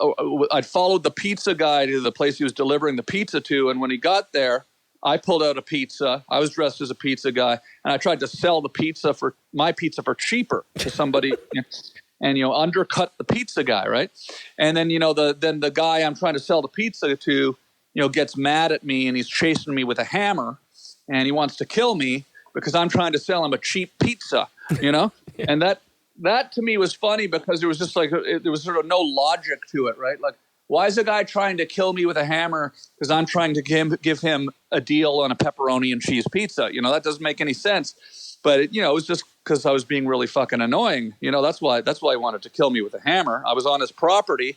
I'd followed the pizza guy to the place he was delivering the pizza to. And when he got there, I pulled out a pizza. I was dressed as a pizza guy, and I tried to sell my pizza for cheaper to somebody. and undercut the pizza guy, right? And then the guy I'm trying to sell the pizza to, gets mad at me and he's chasing me with a hammer, and he wants to kill me because I'm trying to sell him a cheap pizza, yeah. And that to me was funny because there was just there was sort of no logic to it, right? Like, why is a guy trying to kill me with a hammer because I'm trying to give him a deal on a pepperoni and cheese pizza? That doesn't make any sense. But it was just because I was being really fucking annoying. That's why he wanted to kill me with a hammer. I was on his property,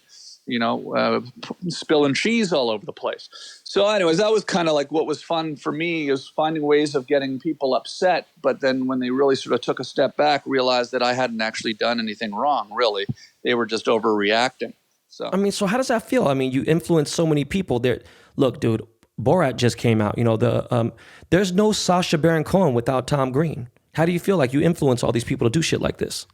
spilling cheese all over the place. So anyways, that was kind of like what was fun for me, is finding ways of getting people upset. But then when they really sort of took a step back, realized that I hadn't actually done anything wrong, really. They were just overreacting. So so how does that feel? You influence so many people. There, look, dude, Borat just came out. There's no Sacha Baron Cohen without Tom Green. How do you feel like you influence all these people to do shit like this?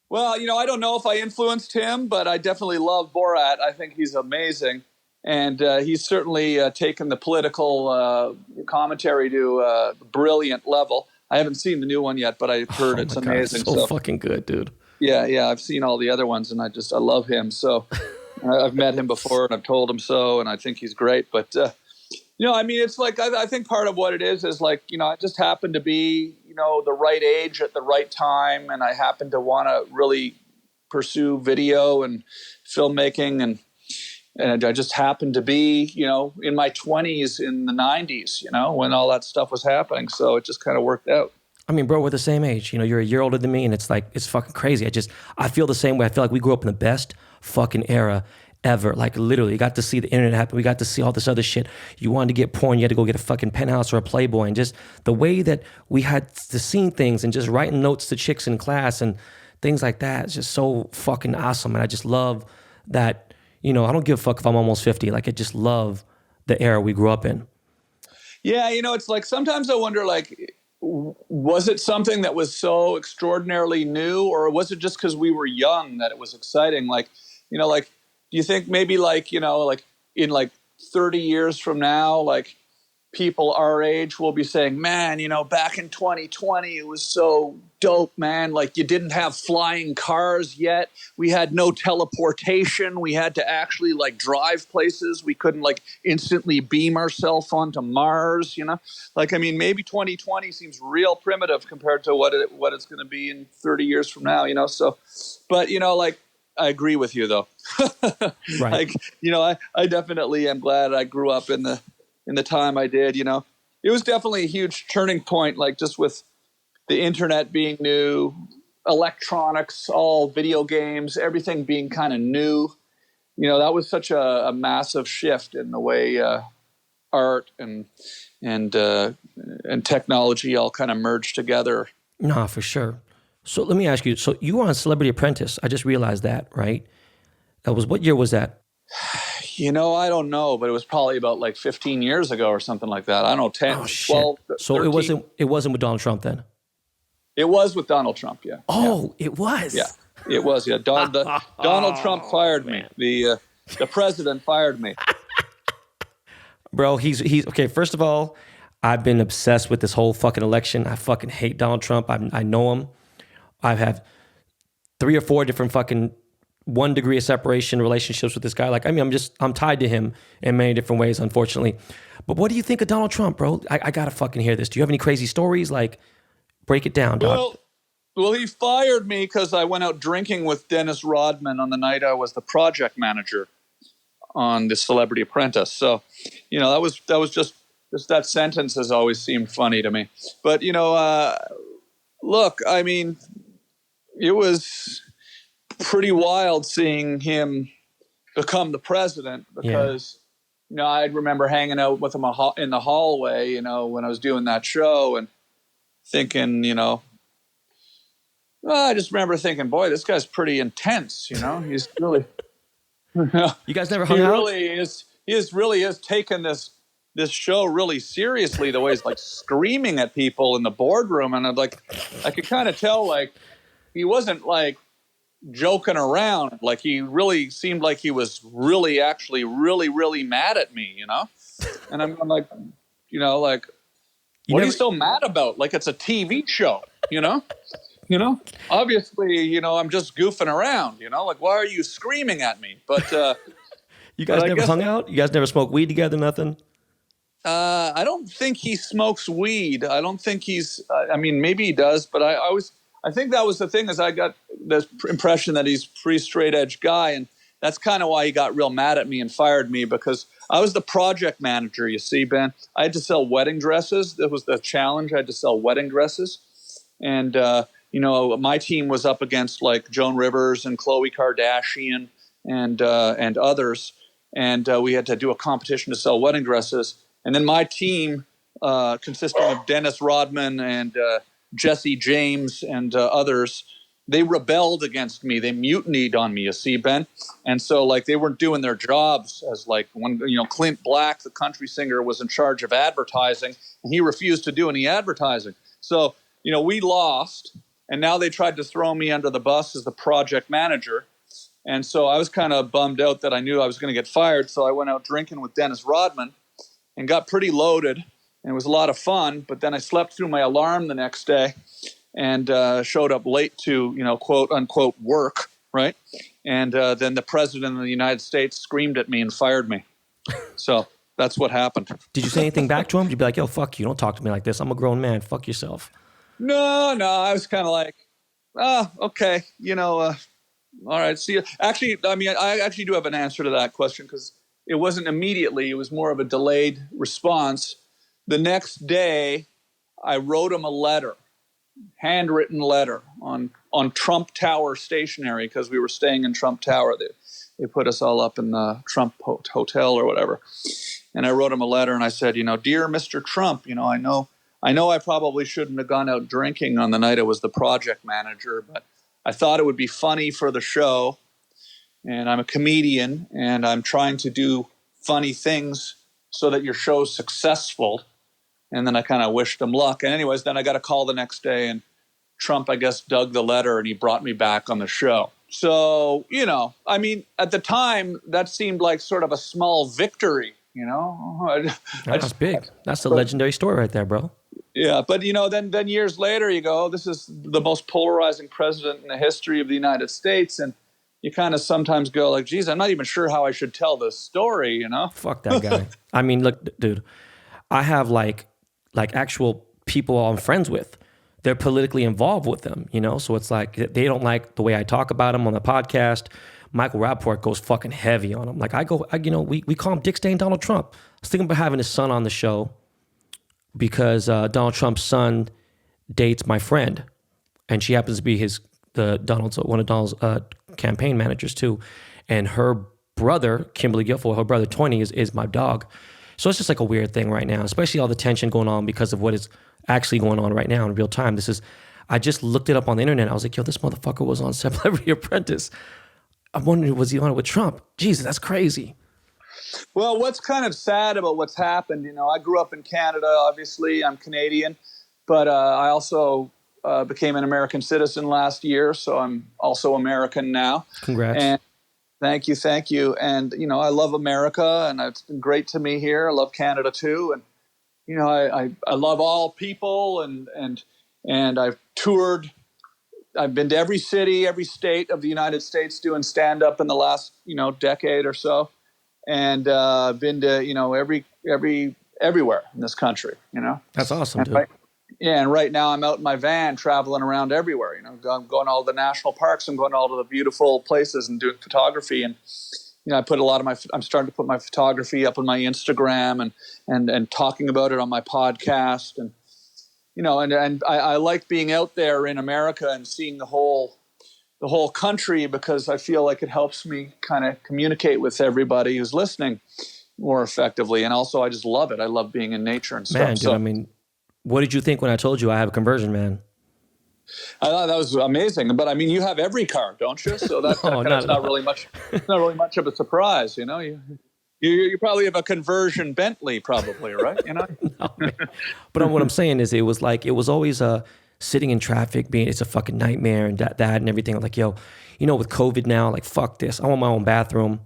Well, I don't know if I influenced him, but I definitely love Borat. I think he's amazing. And he's certainly taken the political commentary to a brilliant level. I haven't seen the new one yet, but I've heard it's amazing. It's so fucking good, dude. Yeah, I've seen all the other ones, and I love him. So I've met him before, and I've told him so, and I think he's great. But, it's like I think part of what it is like, I just happen to be, the right age at the right time, and I happen to want to really pursue video and filmmaking, and I just happened to be, in my 20s in the 90s, when all that stuff was happening. So it just kind of worked out. Bro, we're the same age. You're a year older than me, and it's fucking crazy. I feel the same way. I feel like we grew up in the best fucking era ever. Like, literally, you got to see the internet happen. We got to see all this other shit. You wanted to get porn, you had to go get a fucking Penthouse or a Playboy. And just the way that we had to see things and just writing notes to chicks in class and things like that is just so fucking awesome. And I just love that, I don't give a fuck if I'm almost 50. Like, I just love the era we grew up in. Yeah, it's like sometimes I wonder, like, was it something that was so extraordinarily new, or was it just because we were young that it was exciting? Like, do you think maybe like in like 30 years from now, like people our age will be saying, man, back in 2020, it was so dope, man. Like, you didn't have flying cars yet. We had no teleportation. We had to actually like drive places. We couldn't like instantly beam ourselves onto Mars, Like, maybe 2020 seems real primitive compared to what it's going to be in 30 years from now, So, but, like, I agree with you though. Right. Like, I definitely am glad I grew up in the time I did, It was definitely a huge turning point, like just with the internet being new, electronics, all video games, everything being kind of new. That was such a massive shift in the way art and technology all kind of merged together. No, for sure. So let me ask you, so you were on Celebrity Apprentice. I just realized that, right? What year was that? I don't know, but it was probably about like 15 years ago or something like that. I don't know, 10, 12, 13. So it wasn't with Donald Trump then? It was with Donald Trump, yeah. Oh, yeah. It was? Yeah, it was, yeah. Donald Trump fired me. The president fired me. Bro, he's okay, first of all, I've been obsessed with this whole fucking election. I fucking hate Donald Trump. I know him. I have 3 or 4 different fucking 1 degree of separation relationships with this guy. Like, I'm tied to him in many different ways, unfortunately. But what do you think of Donald Trump, bro? I gotta fucking hear this. Do you have any crazy stories? Like, break it down, dog. Well, he fired me because I went out drinking with Dennis Rodman on the night I was the project manager on the Celebrity Apprentice. So, that was just that sentence has always seemed funny to me. But, look, it was pretty wild seeing him become the president because, I remember hanging out with him in the hallway, when I was doing that show and thinking, I just remember thinking, boy, this guy's pretty intense, he's really... You guys never hung out? He really is taking this show really seriously, the way he's like screaming at people in the boardroom. And I could kind of tell, like, he wasn't like joking around. Like, he really seemed like he was really actually really mad at me, And I'm like, what are you so mad about? Like, it's a TV show, Obviously, I'm just goofing around, like, why are you screaming at me? But you guys never hung out? You guys never smoked weed together, nothing? I don't think he smokes weed. I don't think maybe he does, but I think that was the thing, is I got this impression that he's a pretty straight edge guy. And that's kind of why he got real mad at me and fired me, because I was the project manager, you see, Ben. I had to sell wedding dresses. That was the challenge. I had to sell wedding dresses. And, my team was up against like Joan Rivers and Khloe Kardashian and others. And we had to do a competition to sell wedding dresses. And then my team, consisting of Dennis Rodman and Jesse James and others, they rebelled against me. They mutinied on me, you see, Ben. And so, like, they weren't doing their jobs as, like, when, Clint Black, the country singer, was in charge of advertising, and he refused to do any advertising. So, we lost, and now they tried to throw me under the bus as the project manager. And so I was kind of bummed out that I knew I was going to get fired. So I went out drinking with Dennis Rodman and got pretty loaded, and it was a lot of fun. But then I slept through my alarm the next day and showed up late to, quote unquote, work, right? And then the president of the United States screamed at me and fired me. So that's what happened. Did you say anything back to him? Did you be like, yo, fuck you, don't talk to me like this. I'm a grown man. Fuck yourself. No, I was kind of like, okay, all right, see you. Actually, I actually do have an answer to that question, because it wasn't immediately. It was more of a delayed response. The next day, I wrote him a letter, handwritten letter on Trump Tower stationery, because we were staying in Trump Tower. They put us all up in the Trump Hotel or whatever. And I wrote him a letter, and I said, dear Mr. Trump, I know I probably shouldn't have gone out drinking on the night I was the project manager, but I thought it would be funny for the show. And I'm a comedian, and I'm trying to do funny things so that your show's successful. And then I kind of wished him luck. And anyways, then I got a call the next day, and Trump, I guess, dug the letter, and he brought me back on the show. So, at the time, that seemed like sort of a small victory, That's big. That's a legendary story right there, bro. Yeah, but, then years later, you go, this is the most polarizing president in the history of the United States. And you kind of sometimes go like, geez, I'm not even sure how I should tell this story, Fuck that guy. I mean, look, dude, I have like actual people I'm friends with. They're politically involved with them, So it's like they don't like the way I talk about them on the podcast. Michael Rappaport goes fucking heavy on him. Like we call him Dick Stain Donald Trump. I was thinking about having his son on the show because Donald Trump's son dates my friend, and she happens to be one of Donald's campaign managers too. And her brother, Kimberly Guilfoyle, her brother Tony is my dog. So it's just like a weird thing right now, especially all the tension going on because of what is actually going on right now in real time. I just looked it up on the internet. I was like, yo, this motherfucker was on Celebrity Apprentice. I'm wondering, was he on it with Trump? Jesus, that's crazy. Well, what's kind of sad about what's happened, I grew up in Canada, obviously. I'm Canadian, but I also became an American citizen last year, so I'm also American now. Congrats. And thank you. And, I love America, and it's been great to me here. I love Canada too. And, I love all people, and I've toured. I've been to every city, every state of the United States doing stand-up in the last, decade or so. And been to, everywhere in this country, That's awesome, dude. And right now I'm out in my van traveling around everywhere. I'm going to all the national parks. I'm going to all of the beautiful places and doing photography. And, I put I'm starting to put my photography up on my Instagram and talking about it on my podcast. And, and I like being out there in America and seeing the whole country, because I feel like it helps me kind of communicate with everybody who's listening more effectively. And also I just love it. I love being in nature and stuff. Man, dude, what did you think when I told you I have a conversion, man? I thought that was amazing. But you have every car, don't you? So that's not really much. It's not really much of a surprise, You probably have a conversion Bentley, probably, right? No, but what I'm saying is, it was always sitting in traffic, it's a fucking nightmare, and that and everything. I'm like, yo, with COVID now, like, fuck this. I want my own bathroom.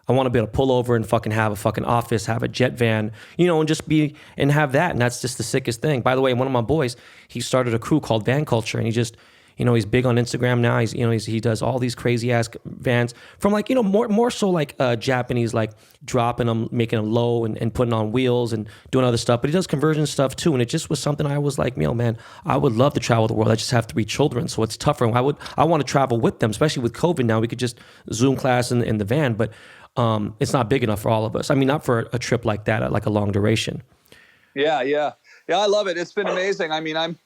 I want to be able to pull over and fucking have a fucking office, have a jet van, and just have that. And that's just the sickest thing. By the way, one of my boys, he started a crew called Van Culture, and he just, He's big on Instagram now. He does all these crazy ass vans from like, more so like Japanese, like dropping them, making them low and putting on wheels and doing other stuff. But he does conversion stuff too. And it just was something I was like, man, I would love to travel the world. I just have 3 children, so it's tougher. I want to travel with them, especially with COVID now. We could just Zoom class in the van, but it's not big enough for all of us. I mean, not for a trip like that, like a long duration. Yeah. I love it. It's been amazing. I mean,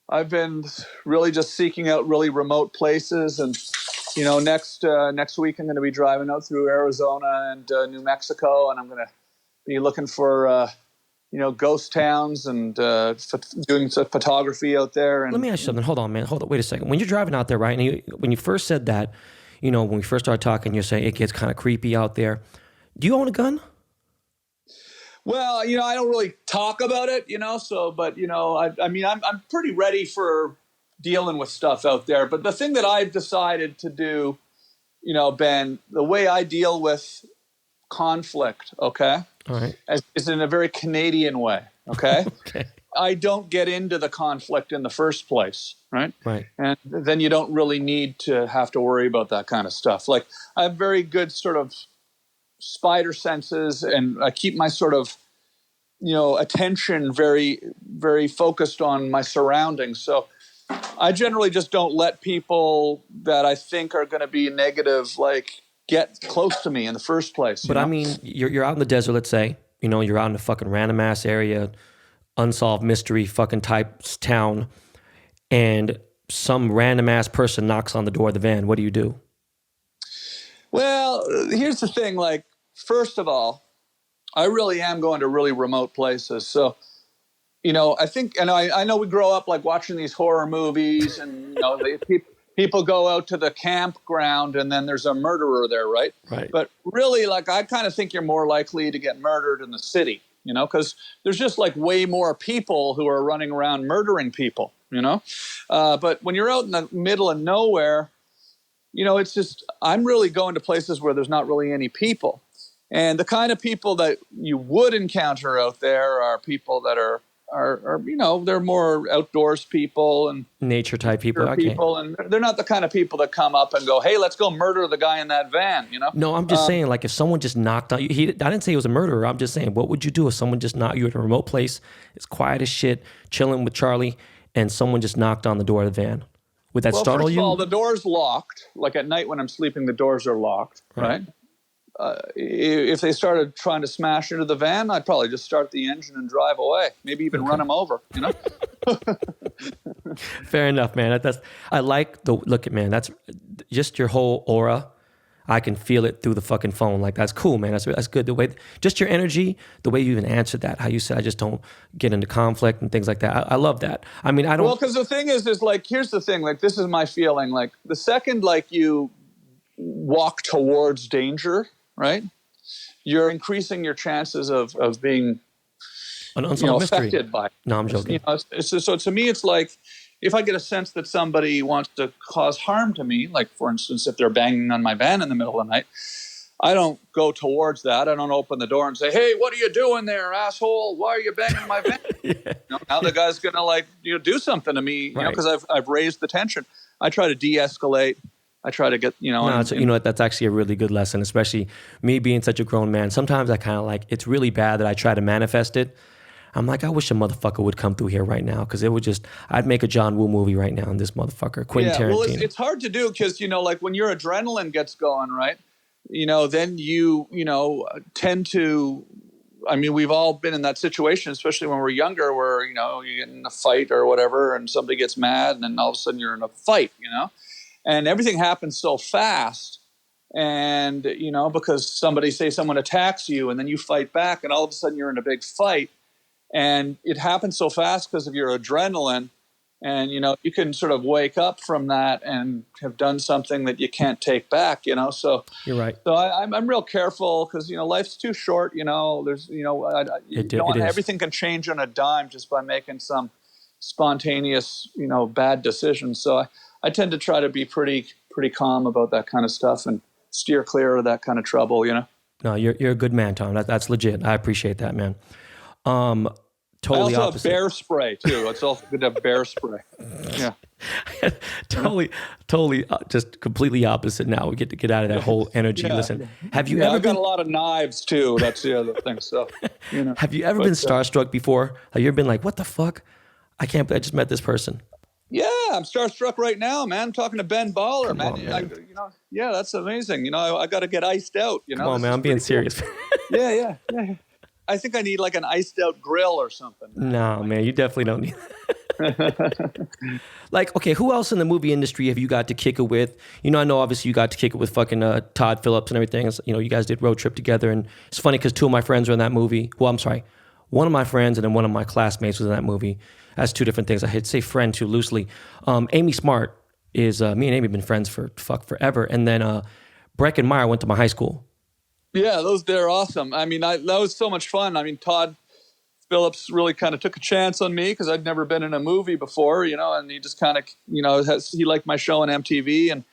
I've been really just seeking out really remote places, and next week I'm going to be driving out through Arizona and New Mexico, and I'm going to be looking for ghost towns and doing some photography out there. And let me ask you something. Hold on, man. Wait a second. When you're driving out there, right? And when you first said that, when we first started talking, you're saying it gets kind of creepy out there. Do you own a gun? Well, I don't really talk about it, but I'm pretty ready for dealing with stuff out there. But the thing that I've decided to do, Ben, the way I deal with conflict, okay, all right, is in a very Canadian way, okay? Okay. I don't get into the conflict in the first place, right? Right. And then you don't really need to have to worry about that kind of stuff. Like, I have very good sort of spider senses, and I keep my sort of attention very, very focused on my surroundings. So I generally just don't let people that I think are going to be negative like get close to me in the first place. But I mean, you're out in the desert, let's say, you're out in a fucking random ass area, unsolved mystery fucking type town, and some random ass person knocks on the door of the van. What do you do? Well, here's the thing. Like, first of all, I really am going to really remote places. So, I think, and I know we grow up like watching these horror movies, and people go out to the campground and then there's a murderer there, right? Right. But really, like, I kind of think you're more likely to get murdered in the city, because there's just like way more people who are running around murdering people, But when you're out in the middle of nowhere, it's just, I'm really going to places where there's not really any people. And the kind of people that you would encounter out there are people that are they're more outdoors people and nature type people. People, and they're not the kind of people that come up and go, "Hey, let's go murder the guy in that van." No, I'm just saying, like, if someone just knocked on you, I didn't say he was a murderer. I'm just saying, what would you do if someone just knocked you at a remote place? It's quiet as shit, chilling with Charlie, and someone just knocked on the door of the van. Would that startle you? Well, first of all, the door's locked. Like at night when I'm sleeping, the doors are locked, right? If they started trying to smash into the van, I'd probably just start the engine and drive away. Maybe even run them over, Fair enough, man. I like man. That's just your whole aura. I can feel it through the fucking phone. Like, that's cool, man. That's good. The way, just your energy, the way you even answered that, how you said, I just don't get into conflict and things like that. I love that. I mean, I don't. Well, because the thing is like, here's the thing. Like, this is my feeling. Like, the second like you walk towards danger, right, you're increasing your chances of being affected by it. No, I'm joking. So to me, it's like, if I get a sense that somebody wants to cause harm to me, like, for instance, if they're banging on my van in the middle of the night, I don't go towards that. I don't open the door and say, "Hey, what are you doing there, asshole? Why are you banging my van?" Yeah. Now the guy's going to do something to me, because I've raised the tension. I try to de-escalate. I try to get, that's actually a really good lesson, especially me being such a grown man. Sometimes I kind of like, it's really bad that I try to manifest it. I'm like, I wish a motherfucker would come through here right now, because I'd make a John Woo movie right now in this motherfucker, Quentin Tarantino. Well, it's hard to do because, like when your adrenaline gets going, right, then you tend to, I mean, we've all been in that situation, especially when we're younger, where, you get in a fight or whatever and somebody gets mad and then all of a sudden you're in a fight, and everything happens so fast. And, because someone attacks you and then you fight back and all of a sudden you're in a big fight. And it happens so fast because of your adrenaline. And, you can sort of wake up from that and have done something that you can't take back, So you're right. So I'm real careful because, life's too short. There's, everything can change on a dime just by making some spontaneous, bad decisions. So I tend to try to be pretty calm about that kind of stuff and steer clear of that kind of trouble, No, you're a good man, Tom. That's legit. I appreciate that, man. Totally I also opposite. have bear spray too. It's also good to have bear spray. Yeah. totally, just completely opposite. Now we get to get out of that whole energy. Yeah. Listen, have you ever I've got been? a lot of knives too. That's the other thing. So, Have you ever been starstruck before? Have you ever been like, what the fuck? I can't believe I just met this person. Yeah, I'm starstruck right now, man. I'm talking to Ben Baller, Come man. on, man. Yeah, that's amazing. I got to get iced out. Come on, man. I'm being serious. Cool. Yeah. I think I need like an iced out grill or something. No, man, you definitely don't need Like, okay, who else in the movie industry have you got to kick it with? I know obviously you got to kick it with fucking Todd Phillips and everything. You guys did Road Trip together, and it's funny because two of my friends are in that movie. Well, I'm sorry. One of my friends and then one of my classmates was in that movie. That's two different things. I hate to say friend too loosely. Amy Smart is, me and Amy have been friends for forever. And then Breck and Meyer went to my high school. Yeah, they're awesome. I mean, that was so much fun. I mean, Todd Phillips really kind of took a chance on me because I'd never been in a movie before, and he just kind of, he liked my show on MTV, and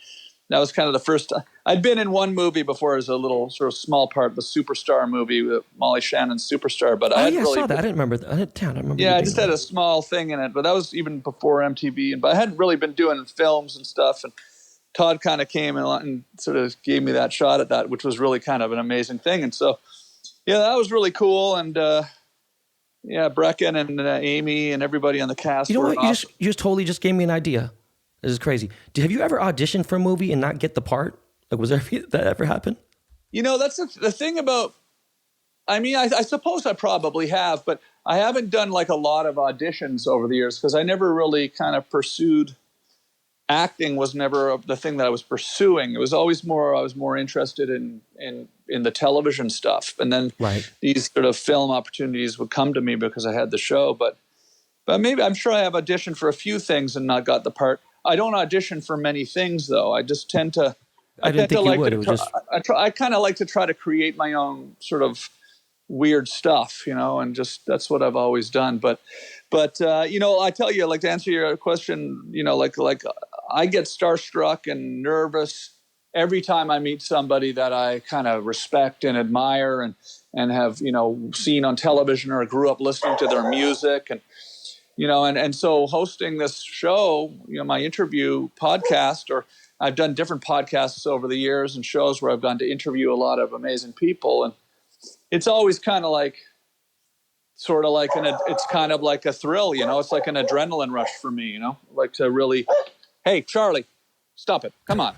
that was kind of the first. I'd been in one movie before as a little sort of small part, the Superstar movie with Molly Shannon's Superstar, but I saw that. I didn't remember that. I remember. Yeah, I just had a small thing in it, but that was even before MTV, but I hadn't really been doing films and stuff, and Todd kind of came and sort of gave me that shot at that, which was really kind of an amazing thing, and so yeah, that was really cool, and Brecken and Amy and everybody on the cast. You know what? Awesome. You just totally just gave me an idea. This is crazy. Have you ever auditioned for a movie and not get the part? Like, that ever happen? That's the thing about. I mean, I suppose I probably have, but I haven't done like a lot of auditions over the years because I never really kind of pursued. Acting was never the thing that I was pursuing. It was always I was more interested in the television stuff, and then these sort of film opportunities would come to me because I had the show. But maybe I'm sure I have auditioned for a few things and not got the part. I don't audition for many things though. I just tend to. I kind of like to try to create my own sort of weird stuff, and just that's what I've always done. But I tell you, like to answer your question, like I get starstruck and nervous every time I meet somebody that I kind of respect and admire and have, seen on television or grew up listening to their music. And, and so hosting this show, my interview podcast, or I've done different podcasts over the years and shows where I've gone to interview a lot of amazing people. And it's always kind of like, it's kind of like a thrill, it's like an adrenaline rush for me, like to really, hey, Charlie, stop it. Come on.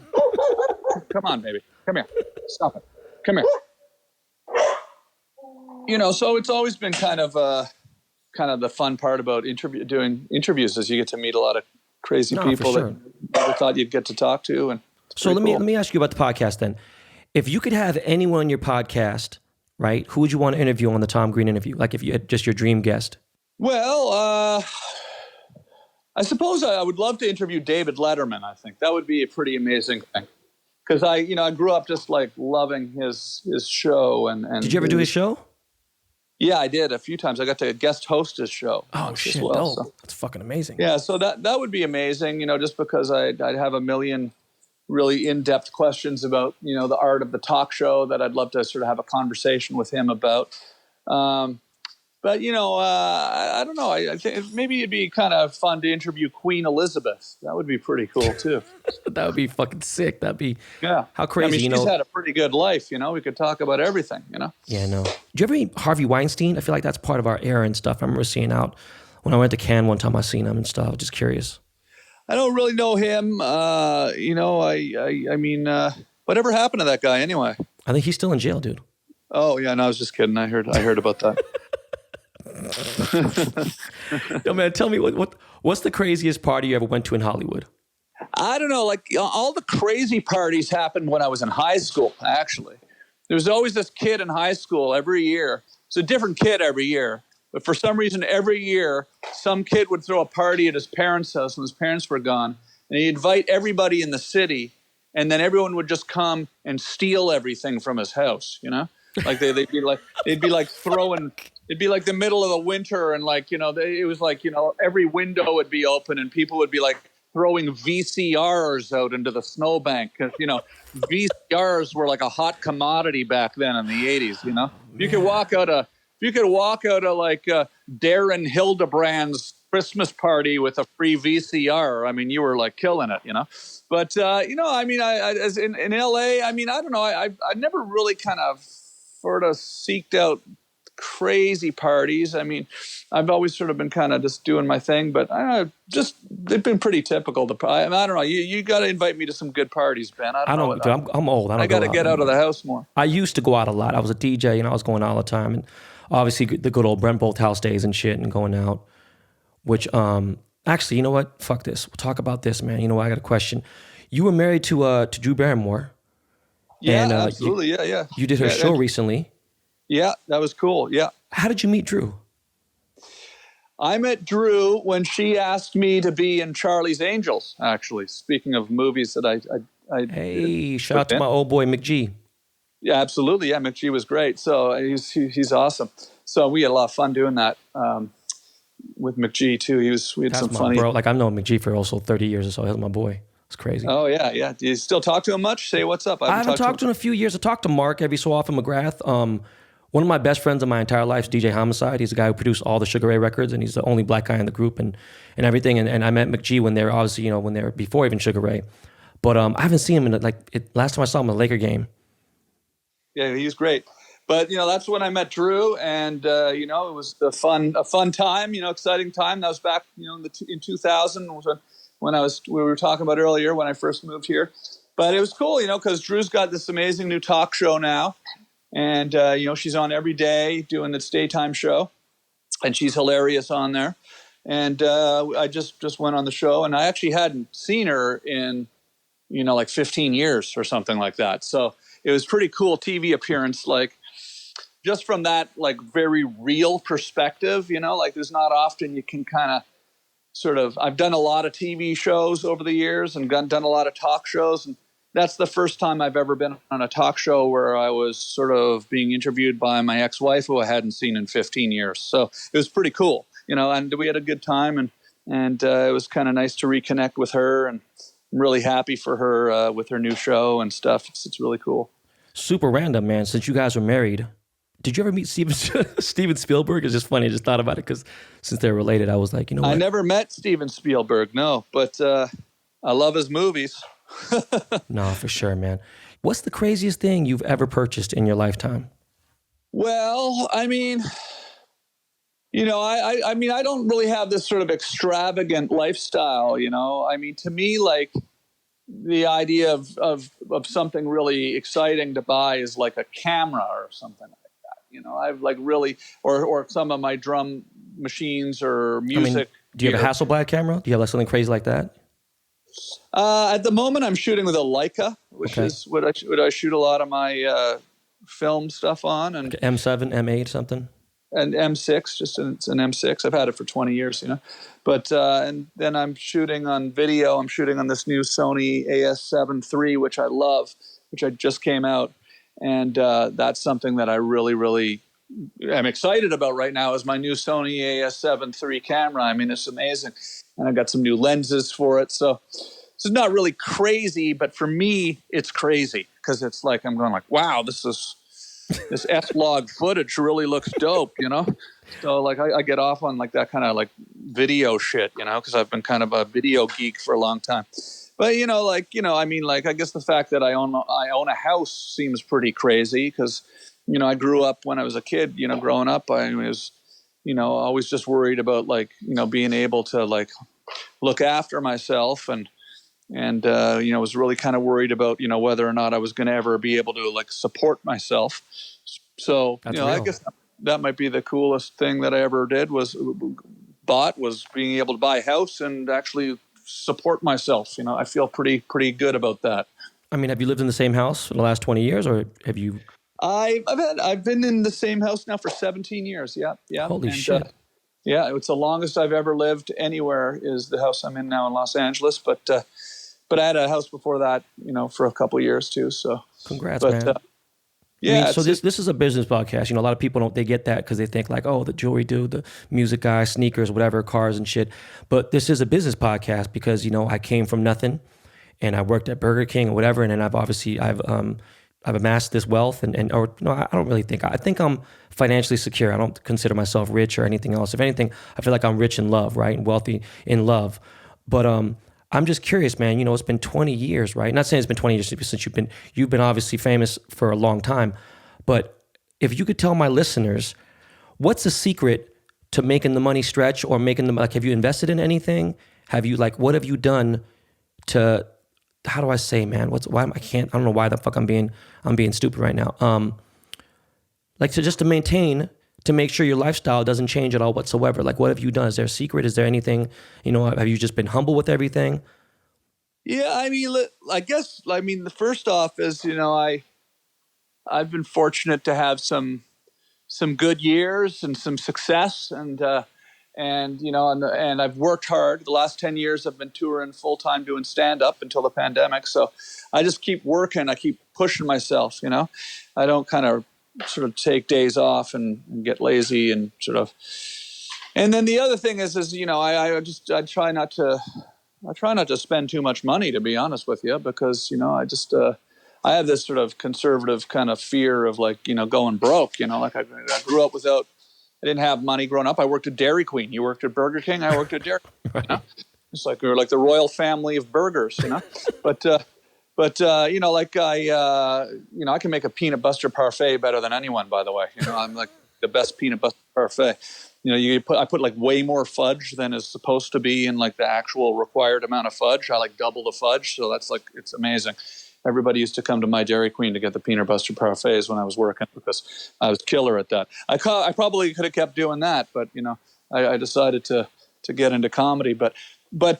Come on, baby. Come here. Stop it. Come here. So it's always been kind of the fun part about doing interviews is you get to meet a lot of crazy people that you never thought you'd get to talk to. And so let me ask you about the podcast then. If you could have anyone on your podcast, right, who would you want to interview on the Tom Green interview? Like if you had just your dream guest. Well, I suppose I would love to interview David Letterman. I think that would be a pretty amazing thing because I grew up just like loving his show. And did you ever do his show? Yeah, I did a few times. I got to guest host his show. Oh shit! So. That's fucking amazing. Yeah, so that would be amazing. Just because I'd have a million really in-depth questions about the art of the talk show that I'd love to sort of have a conversation with him about. But I don't know. I think maybe it'd be kind of fun to interview Queen Elizabeth. That would be pretty cool too. That would be fucking sick. That'd be how crazy. I mean, she's had a pretty good life. We could talk about everything. Yeah, no. Did you ever meet Harvey Weinstein? I feel like that's part of our era and stuff. I remember seeing out when I went to Cannes one time. I seen him and stuff. Just curious. I don't really know him. I mean, whatever happened to that guy anyway? I think he's still in jail, dude. Oh yeah, no, I was just kidding. I heard about that. Yo, man, tell me what's the craziest party you ever went to in Hollywood? I don't know. Like all the crazy parties happened when I was in high school. Actually, there was always this kid in high school every year. It's a different kid every year, but for some reason, every year, some kid would throw a party at his parents' house when his parents were gone, and he'd invite everybody in the city, and then everyone would just come and steal everything from his house. Like they'd be like throwing. It'd be like the middle of the winter, and it was like every window would be open, and people would be like throwing VCRs out into the snowbank because VCRs were like a hot commodity back then in the 80s. You could walk out of like Darren Hildebrand's Christmas party with a free VCR. I mean, you were like killing it, But I mean, as in LA, I mean, I don't know. I never really kind of sort of seeked out crazy parties. I mean, I've always sort of been kind of just doing my thing, but they've been pretty typical. I don't know. You got to invite me to some good parties, Ben. I don't know. Dude, I'm old. I got to get out of the house more. I used to go out a lot. I was a DJ, and I was going out all the time, and obviously the good old Brent Bolt house days and shit, and going out. Which actually, you know what? Fuck this. We'll talk about this, man. You know what? I got a question. You were married to Drew Barrymore. Yeah, and, absolutely. Yeah. You did her show recently. Yeah, that was cool. Yeah. How did you meet Drew? I met Drew when she asked me to be in Charlie's Angels, actually. Speaking of movies that I Hey, shout out to my old boy, McG. Yeah, absolutely. Yeah, McG was great. So he's awesome. So we had a lot of fun doing that with McG, too. We had some funny... bro. Like, I've known McG for also 30 years or so. He's my boy. It's crazy. Oh, yeah. Do you still talk to him much? Say what's up. I haven't talked to him in a few years. I talked to Mark every so often, McGrath. One of my best friends in my entire life is DJ Homicide. He's the guy who produced all the Sugar Ray records, and he's the only black guy in the group and everything. And I met McG when they were obviously, when they were before even Sugar Ray. But I haven't seen him last time I saw him in a Laker game. Yeah, he was great. But, that's when I met Drew, and, it was a fun time, exciting time. That was back, in 2000 when we were talking about earlier when I first moved here. But it was cool, because Drew's got this amazing new talk show now. And, she's on every day doing this daytime show, and she's hilarious on there. And I just went on the show, and I actually hadn't seen her in, 15 years or something like that. So it was pretty cool TV appearance, just from that, very real perspective, there's not often you can kind of I've done a lot of TV shows over the years and done a lot of talk shows, and that's the first time I've ever been on a talk show where I was sort of being interviewed by my ex-wife who I hadn't seen in 15 years. So it was pretty cool, and we had a good time, and it was kind of nice to reconnect with her, and I'm really happy for her with her new show and stuff. It's really cool. Super random, man. Since you guys were married, did you ever meet Steven Spielberg? It's just funny. I just thought about it because since they're related, I was like, what? I never met Steven Spielberg, no, but I love his movies. No, for sure, man. What's the craziest thing you've ever purchased in your lifetime? Well, I mean, I don't really have this sort of extravagant lifestyle, I mean, to me, the idea of something really exciting to buy is like a camera or something like that. I've really, or some of my drum machines or music. Do you have a Hasselblad camera? Do you have something crazy like that? At the moment, I'm shooting with a Leica, which is what I shoot a lot of my film stuff on, and like M7, M8, something, and M6. It's an M6. I've had it for 20 years, But and then I'm shooting on video. I'm shooting on this new Sony AS7 III, which I love, which I just came out, and that's something that I really, really am excited about right now. Is my new Sony AS7 III camera. I mean, it's amazing. And I got some new lenses for it. So it's not really crazy, but for me, it's crazy because it's I'm going wow, this S-log footage really looks dope, So I get off on that kind of video shit, because I've been kind of a video geek for a long time. But I guess the fact that I own a house seems pretty crazy because I grew up when I was a kid. Growing up, I was always just worried about being able to look after myself and was really kind of worried about whether or not I was going to ever be able to support myself. So I guess that might be the coolest thing that I ever did was being able to buy a house and actually support myself. I feel pretty good about that. I mean, have you lived in the same house for the last 20 years, or have you? I've been in the same house now for 17 years. Yeah. Holy shit. Yeah, it's the longest I've ever lived anywhere is the house I'm in now in Los Angeles. But I had a house before that, for a couple of years too. So congrats, man. Yeah. So this is a business podcast. A lot of people they get that because they think the jewelry dude, the music guy, sneakers, whatever, cars and shit. But this is a business podcast because I came from nothing, and I worked at Burger King or whatever, and then I've I've amassed this wealth or no, I don't really think. I think I'm financially secure. I don't consider myself rich or anything else. If anything, I feel like I'm rich in love, right? And wealthy in love. But I'm just curious, man. You know, it's been 20 years, right? Not saying it's been 20 years since you've been obviously famous for a long time. But if you could tell my listeners, what's the secret to making the money stretch or making them, like, have you invested in anything? Have you, like, what have you done to, how do I say, man? I don't know why the fuck I'm being stupid right now. Like, to maintain, to make sure your lifestyle doesn't change at all whatsoever. Like, what have you done? Is there a secret? Is there anything, you know, have you just been humble with everything? Yeah, I mean, I guess, the first off is, you know, I've been fortunate to have some good years and some success, and you know, and I've worked hard. The last 10 years I've been touring full time doing stand up until the pandemic. So I just keep working. I keep pushing myself, you know. I don't kind of sort of take days off and get lazy and sort of. And then the other thing is you know, I try not to spend too much money, to be honest with you, because, you know, I have this sort of conservative kind of fear of, like, you know, going broke, you know, like I grew up I didn't have money growing up. I worked at Dairy Queen. You worked at Burger King. I worked at Dairy Queen. Right. You know? It's like we were like the royal family of burgers, you know. But you know, like you know, I can make a peanut butter parfait better than anyone. By the way, you know, I'm like the best peanut butter parfait. You know, I put like way more fudge than is supposed to be in like the actual required amount of fudge. I like double the fudge, so that's like, it's amazing. Everybody used to come to my Dairy Queen to get the peanut butter parfaits when I was working, because I was killer at that. I probably could have kept doing that, but, you know, I decided to get into comedy. But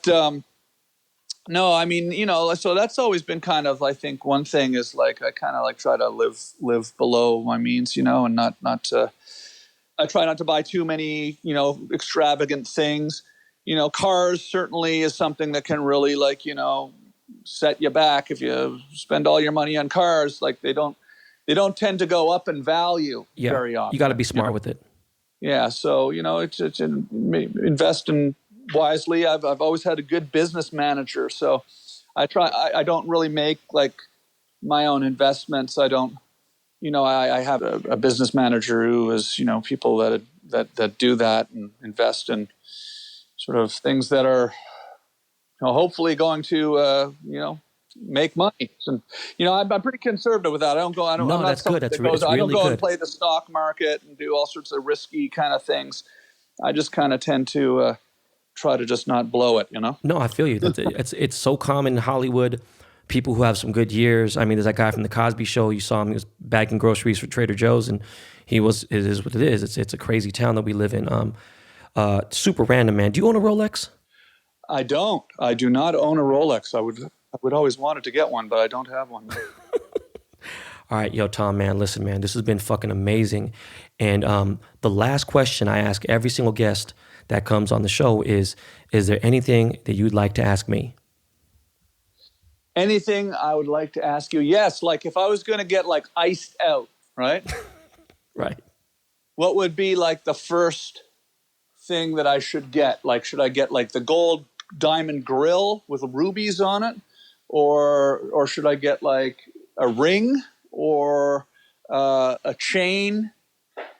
no, I mean, you know, so that's always been kind of, I think one thing is, like, I kind of like try to live below my means, you know, and I try not to buy too many, you know, extravagant things. You know, cars certainly is something that can really, like, you know, set you back if you spend all your money on cars. Like, they don't tend to go up in value very often. You got to be smart, you know? with it. Yeah, so, you know, it's invest in wisely. I've always had a good business manager, so I don't really make like my own investments. I don't, you know, I have a business manager who is, you know, people that do that and invest in sort of things that are, you know, hopefully going to, you know, make money. And, you know, I'm pretty conservative with that. No, I'm not that's good. That's really I don't go good. and play the stock market and do all sorts of risky kind of things. I just kind of tend to try to just not blow it, you know? No, I feel you. It's so common in Hollywood. People who have some good years. I mean, there's that guy from the Cosby Show. You saw him. He was bagging groceries for Trader Joe's, and it is what it is. It's a crazy town that we live in. Super random, man. Do you own a Rolex? I don't. I do not own a Rolex. I would always wanted to get one, but I don't have one. All right, yo, Tom, man, listen, man, this has been fucking amazing. And the last question I ask every single guest that comes on the show is there anything that you'd like to ask me? Anything I would like to ask you? Yes, like if I was going to get like iced out, right? Right. What would be like the first thing that I should get? Like, should I get like the gold diamond grill with rubies on it, or should I get like a ring or a chain,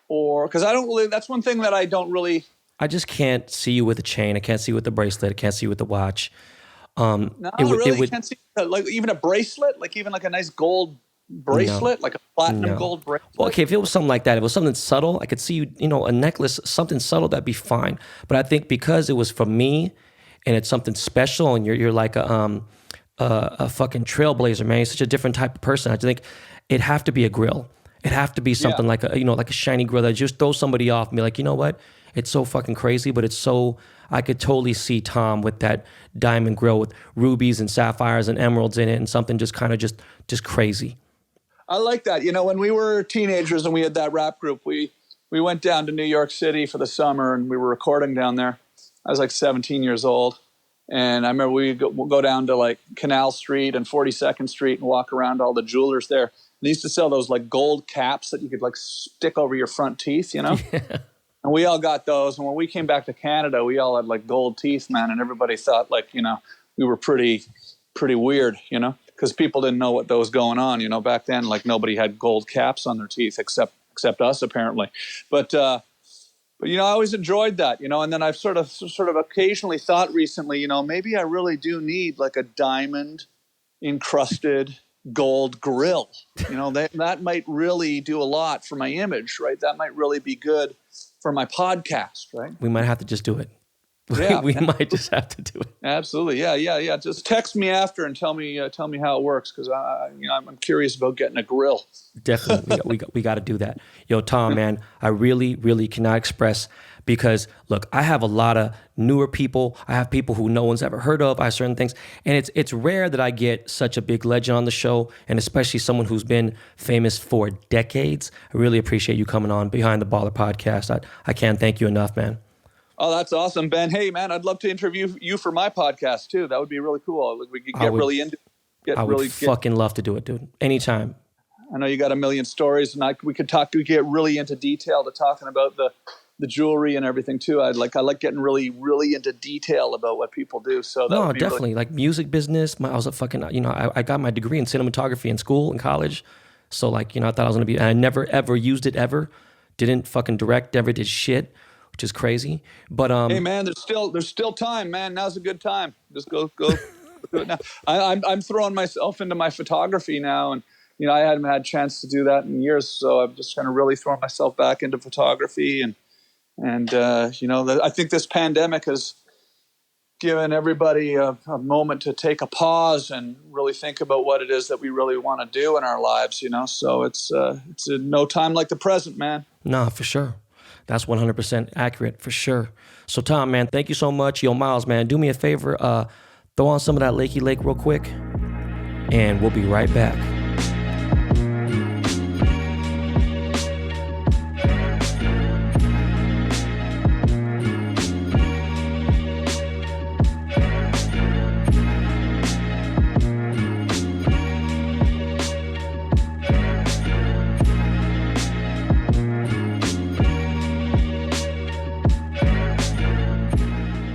or because I don't really, that's one thing that I don't really. I just can't see you with a chain. I can't see you with the bracelet. I can't see you with the watch. No, really can't see like even a bracelet, like even like a nice gold bracelet, like a platinum gold bracelet. Well, okay, if it was something like that, if it was something subtle, I could see you, you know, a necklace, something subtle, that'd be fine. But I think because it was for me and it's something special, and you're like a fucking trailblazer, man. You're such a different type of person. I think it'd have to be a grill. It'd have to be something like a, you know, like a shiny grill that just throws somebody off and be like, you know what? It's so fucking crazy, but it's so, I could totally see Tom with that diamond grill with rubies and sapphires and emeralds in it, and something just kind of just crazy. I like that. You know, when we were teenagers and we had that rap group, we went down to New York City for the summer and we were recording down there. I was like 17 years old. And I remember we'd go down to like Canal Street and 42nd Street and walk around all the jewelers there. They used to sell those like gold caps that you could like stick over your front teeth, you know? Yeah. And we all got those. And when we came back to Canada, we all had like gold teeth, man. And everybody thought like, you know, we were pretty weird, you know? because people didn't know what was going on. You know, back then, like nobody had gold caps on their teeth except us apparently. But you know, I always enjoyed that, you know, and then I've sort of occasionally thought recently, you know, maybe I really do need like a diamond encrusted gold grill. You know, that might really do a lot for my image, right? That might really be good for my podcast, right? We might have to just do it. Yeah, we might just have to do it. Absolutely. Yeah. Just text me after and tell me how it works, because I'm curious about getting a grill. Definitely, we got to do that. Yo, Tom, man, I really, really cannot express, because look, I have a lot of newer people. I have people who no one's ever heard of. I have certain things, and it's rare that I get such a big legend on the show, and especially someone who's been famous for decades. I really appreciate you coming on Behind the Baller podcast. I can't thank you enough, man. Oh, that's awesome, Ben. Hey, man, I'd love to interview you for my podcast too. That would be really cool. We could get really into. I would fucking love to do it, dude. Anytime. I know you got a million stories, and we could get really into detail to talking about the jewelry and everything too. I like getting really, really into detail about what people do. So that would be definitely really... like music business. I was a fucking, I got my degree in cinematography in school, in college. So like, I thought I was gonna be. And I never ever used it ever. Didn't fucking direct. Never did shit, which is crazy. But hey man, there's still time, man. Now's a good time. Just go do it now. I'm throwing myself into my photography now, and I hadn't had a chance to do that in years, so I'm just kind of really throwing myself back into photography, and I think this pandemic has given everybody a moment to take a pause and really think about what it is that we really want to do in our lives. So it's no time like the present, man. No, for sure. That's 100% accurate, for sure. So, Tom, man, thank you so much. Yo, Miles, man, do me a favor. Throw on some of that Lakey Lake real quick, and we'll be right back.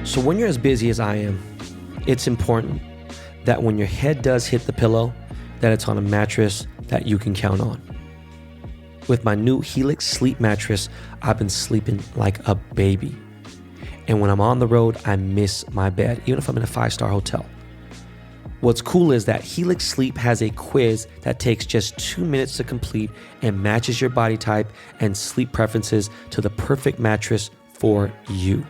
So when you're as busy as I am, it's important that when your head does hit the pillow, that it's on a mattress that you can count on. With my new Helix sleep mattress, I've been sleeping like a baby. And when I'm on the road, I miss my bed, even if I'm in a 5-star hotel. What's cool is that Helix Sleep has a quiz that takes just 2 minutes to complete and matches your body type and sleep preferences to the perfect mattress for you.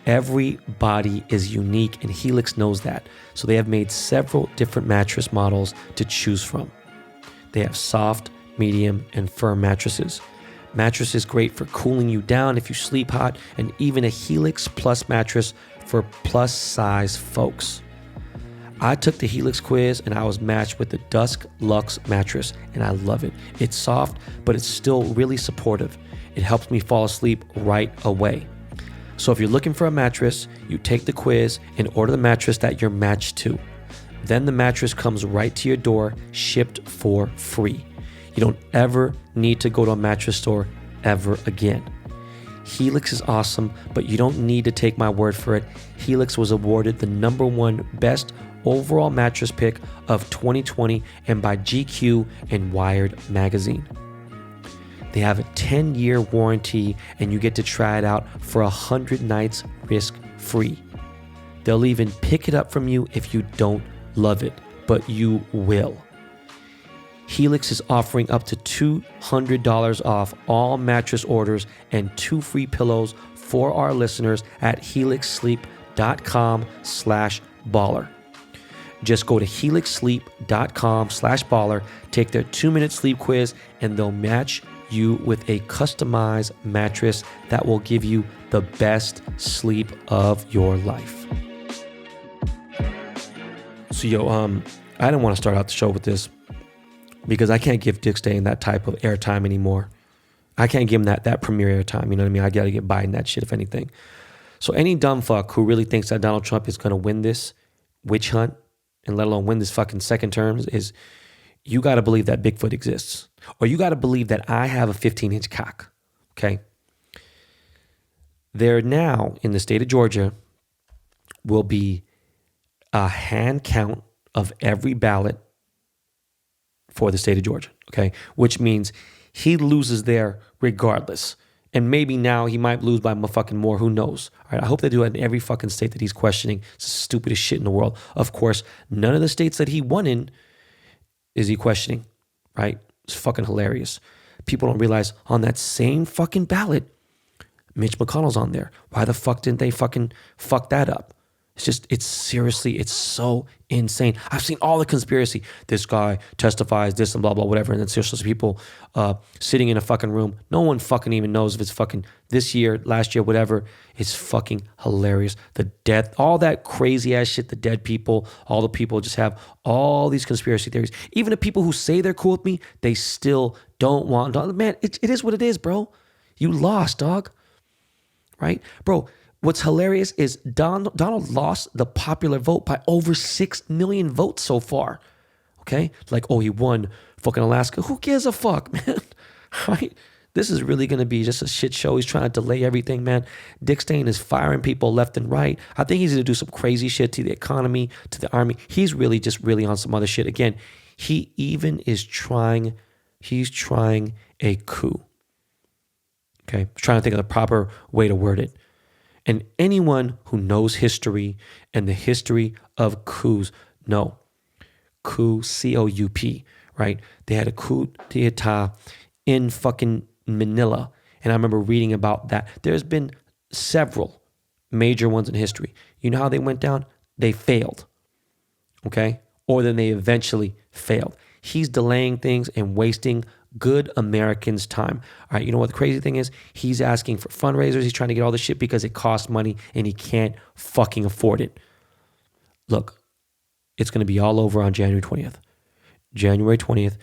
Every body is unique, and Helix knows that. So they have made several different mattress models to choose from. They have soft, medium, and firm mattresses. Mattresses great for cooling you down if you sleep hot, and even a Helix Plus mattress for plus size folks. I took the Helix quiz and I was matched with the Dusk Luxe mattress, and I love it. It's soft, but it's still really supportive. It helps me fall asleep right away. So if you're looking for a mattress, you take the quiz and order the mattress that you're matched to. Then the mattress comes right to your door, shipped for free. You don't ever need to go to a mattress store ever again. Helix is awesome, but you don't need to take my word for it. Helix was awarded the #1 best overall mattress pick of 2020 and by GQ and Wired magazine. They have a 10-year warranty, and you get to try it out for 100 nights risk-free. They'll even pick it up from you if you don't love it, but you will. Helix is offering up to $200 off all mattress orders and 2 free pillows for our listeners at helixsleep.com/baller. Just go to helixsleep.com/baller, take their 2-minute sleep quiz, and they'll match you with a customized mattress that will give you the best sleep of your life. So I didn't want to start out the show with this because I can't give Dick Stain that type of airtime anymore. I can't give him that premiere airtime, you know what I mean? I got to get Biden that shit, if anything. So any dumb fuck who really thinks that Donald Trump is going to win this witch hunt, and let alone win this fucking second term, is you got to believe that Bigfoot exists. Or you got to believe that I have a 15-inch cock, okay? There now, in the state of Georgia, will be a hand count of every ballot for the state of Georgia, okay? Which means he loses there regardless. And maybe now he might lose by motherfucking more. Who knows? All right, I hope they do it in every fucking state that he's questioning. It's the stupidest shit in the world. Of course, none of the states that he won in is he questioning, right? It's fucking hilarious. People don't realize on that same fucking ballot, Mitch McConnell's on there. Why the fuck didn't they fucking fuck that up? It's seriously, it's so insane. I've seen all the conspiracy. This guy testifies this and blah, blah, whatever. And then there's just people sitting in a fucking room. No one fucking even knows if it's fucking this year, last year, whatever. It's fucking hilarious. The death, all that crazy ass shit, the dead people, all the people just have all these conspiracy theories. Even the people who say they're cool with me, they still don't want, man, it is what it is, bro. You lost, dog. Right? Bro, what's hilarious is Donald lost the popular vote by over 6 million votes so far. Okay? Like, oh, he won fucking Alaska. Who gives a fuck, man? Right? This is really going to be just a shit show. He's trying to delay everything, man. Dick Stain is firing people left and right. I think he's going to do some crazy shit to the economy, to the army. He's really on some other shit. Again, he even is trying a coup. Okay? I'm trying to think of the proper way to word it. And anyone who knows history and the history of coups know. Coup, C-O-U-P, right? They had a coup d'etat in fucking Manila. And I remember reading about that. There's been several major ones in history. You know how they went down? They failed, okay? Or then they eventually failed. He's delaying things and wasting good Americans' time. All right, you know what the crazy thing is? He's asking for fundraisers. He's trying to get all this shit because it costs money and he can't fucking afford it. Look, it's going to be all over on January 20th. January 20th,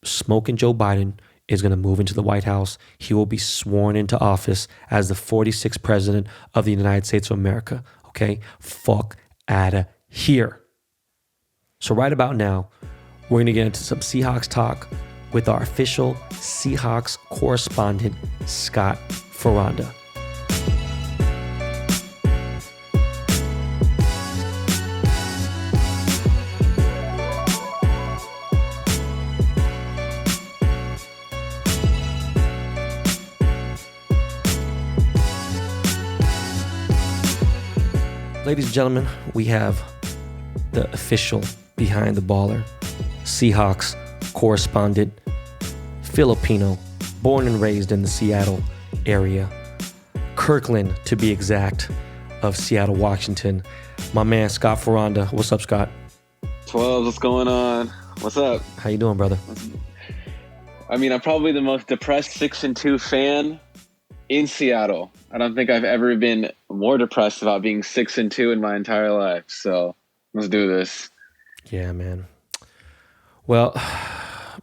smoking Joe Biden is going to move into the White House. He will be sworn into office as the 46th president of the United States of America. Okay? Fuck outta here. So right about now, we're going to get into some Seahawks talk with our official Seahawks correspondent, Scott Foranda. Ladies and gentlemen, we have the official behind the baller, Seahawks correspondent, Filipino, born and raised in the Seattle area, Kirkland to be exact, of Seattle, Washington. My man, Scott Foranda. What's up, Scott? 12, what's going on? What's up? How you doing, brother? I mean, I'm probably the most depressed 6-2 fan in Seattle. I don't think I've ever been more depressed about being 6-2 in my entire life. So let's do this. Yeah, man. Well,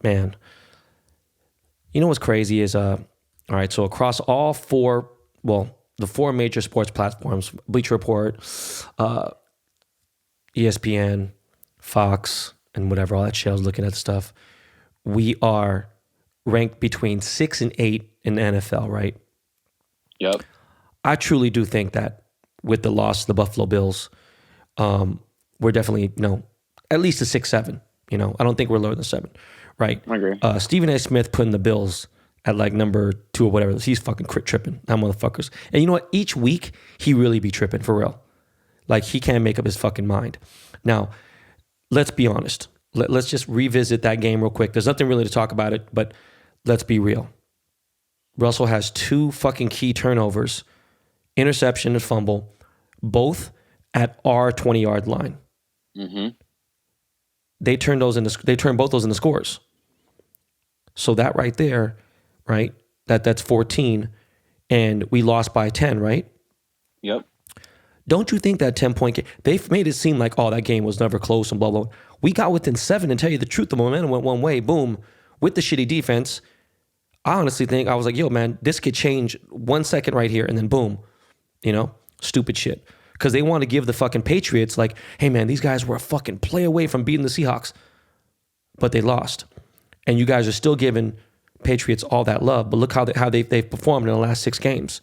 man, you know what's crazy is, all right, so across all four, the four major sports platforms, Bleacher Report, ESPN, Fox, and whatever, all that shit, I was looking at the stuff, we are ranked between 6 and 8 in the NFL, right? Yep. I truly do think that with the loss of the Buffalo Bills, we're definitely, at least a 6-7. I don't think we're lower than 7, right? I agree. Stephen A. Smith putting the Bills at like number 2 or whatever. He's fucking tripping. That motherfuckers. And you know what? Each week, he really be tripping for real. Like, he can't make up his fucking mind. Now, let's be honest. Let's just revisit that game real quick. There's nothing really to talk about it, but let's be real. Russell has 2 fucking key turnovers, interception and fumble, both at our 20-yard line. Mm-hmm. They turned both those into scores. So that right there, right? That's 14, and we lost by 10, right? Yep. Don't you think that 10-point game, they've made it seem like, that game was never close and blah, blah. We got within 7, and tell you the truth, the momentum went one way, boom, with the shitty defense. I honestly think, I was like, yo, man, this could change 1 second right here, and then boom, stupid shit. Because they want to give the fucking Patriots like, hey, man, these guys were a fucking play away from beating the Seahawks. But they lost. And you guys are still giving Patriots all that love. But look how they've performed in the last 6 games,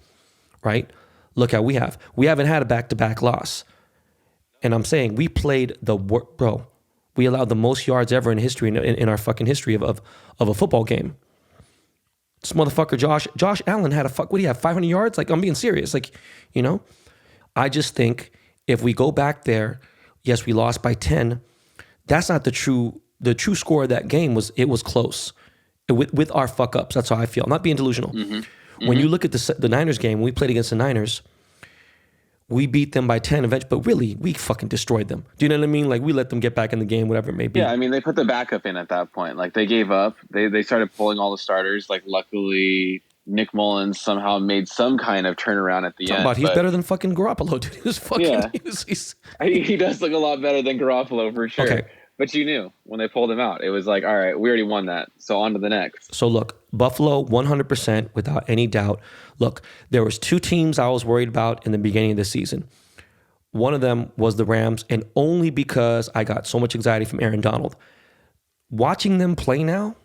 right? Look how we have. We haven't had a back-to-back loss. And I'm saying we played bro. We allowed the most yards ever in history, in our fucking history of a football game. This motherfucker, Josh Allen had what do you have, 500 yards? Like, I'm being serious. Like, you know, I just think if we go back there, yes, we lost by 10. That's not the true score of that game. It was close with our fuck ups. That's how I feel. I'm not being delusional. When you look at the Niners game, when we played against the Niners, we beat them by 10 eventually, but really, we fucking destroyed them. Do you know what I mean? Like, we let them get back in the game, whatever it may be. Yeah, I mean, they put the backup in at that point. Like, they gave up. They started pulling all the starters. Like, luckily, Nick Mullins somehow made some kind of turnaround at the end. He's better than fucking Garoppolo, dude. He was fucking... Yeah. He does look a lot better than Garoppolo, for sure. Okay. But you knew when they pulled him out. It was like, all right, we already won that. So on to the next. So look, Buffalo, 100% without any doubt. Look, there was 2 teams I was worried about in the beginning of the season. One of them was the Rams, and only because I got so much anxiety from Aaron Donald. Watching them play now,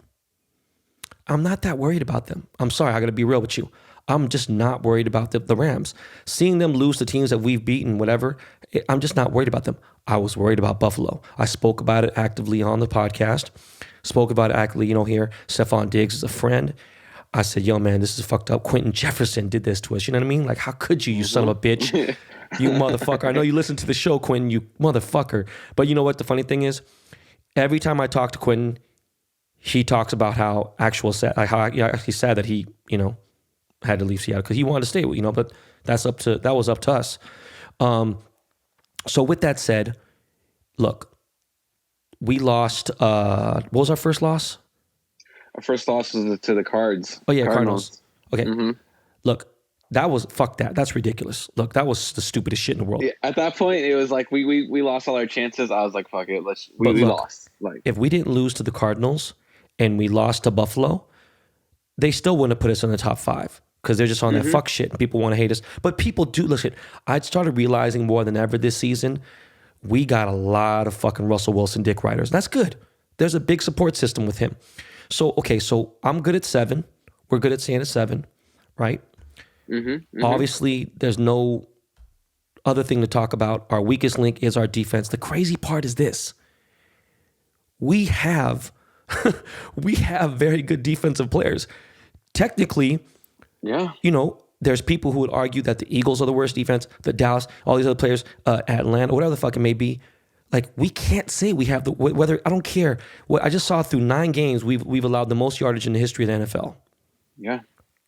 I'm not that worried about them. I'm sorry, I got to be real with you. I'm just not worried about the Rams. Seeing them lose to teams that we've beaten, whatever, I'm just not worried about them. I was worried about Buffalo. I spoke about it actively on the podcast. Spoke about it actively, here. Stephon Diggs is a friend. I said, yo, man, this is fucked up. Quentin Jefferson did this to us. You know what I mean? Like, how could you son of a bitch? You motherfucker. I know you listen to the show, Quentin, you motherfucker. But you know what the funny thing is? Every time I talk to Quentin, he talks about how actually sad that he, had to leave Seattle because he wanted to stay, but that was up to us. So with that said, look, we lost, what was our first loss? Our first loss was to the Cards. Oh yeah, Cardinals. Okay. Mm-hmm. Look, fuck that. That's ridiculous. Look, that was the stupidest shit in the world. Yeah, at that point, it was like we lost all our chances. I was like, fuck it, we lost. Like, if we didn't lose to the Cardinals and we lost to Buffalo, they still wouldn't have put us in the top 5 because they're just on that fuck shit and people want to hate us. But people do, listen, I started realizing more than ever this season, we got a lot of fucking Russell Wilson dick riders. That's good. There's a big support system with him. So, okay, so I'm good at 7. We're good at staying at 7, right? Obviously, there's no other thing to talk about. Our weakest link is our defense. The crazy part is this. We have very good defensive players. Technically, yeah. There's people who would argue that the Eagles are the worst defense, the Dallas, all these other players, Atlanta, whatever the fuck it may be. Like, we can't say we have whether, I don't care. What I just saw through 9 games, we've allowed the most yardage in the history of the NFL. Yeah.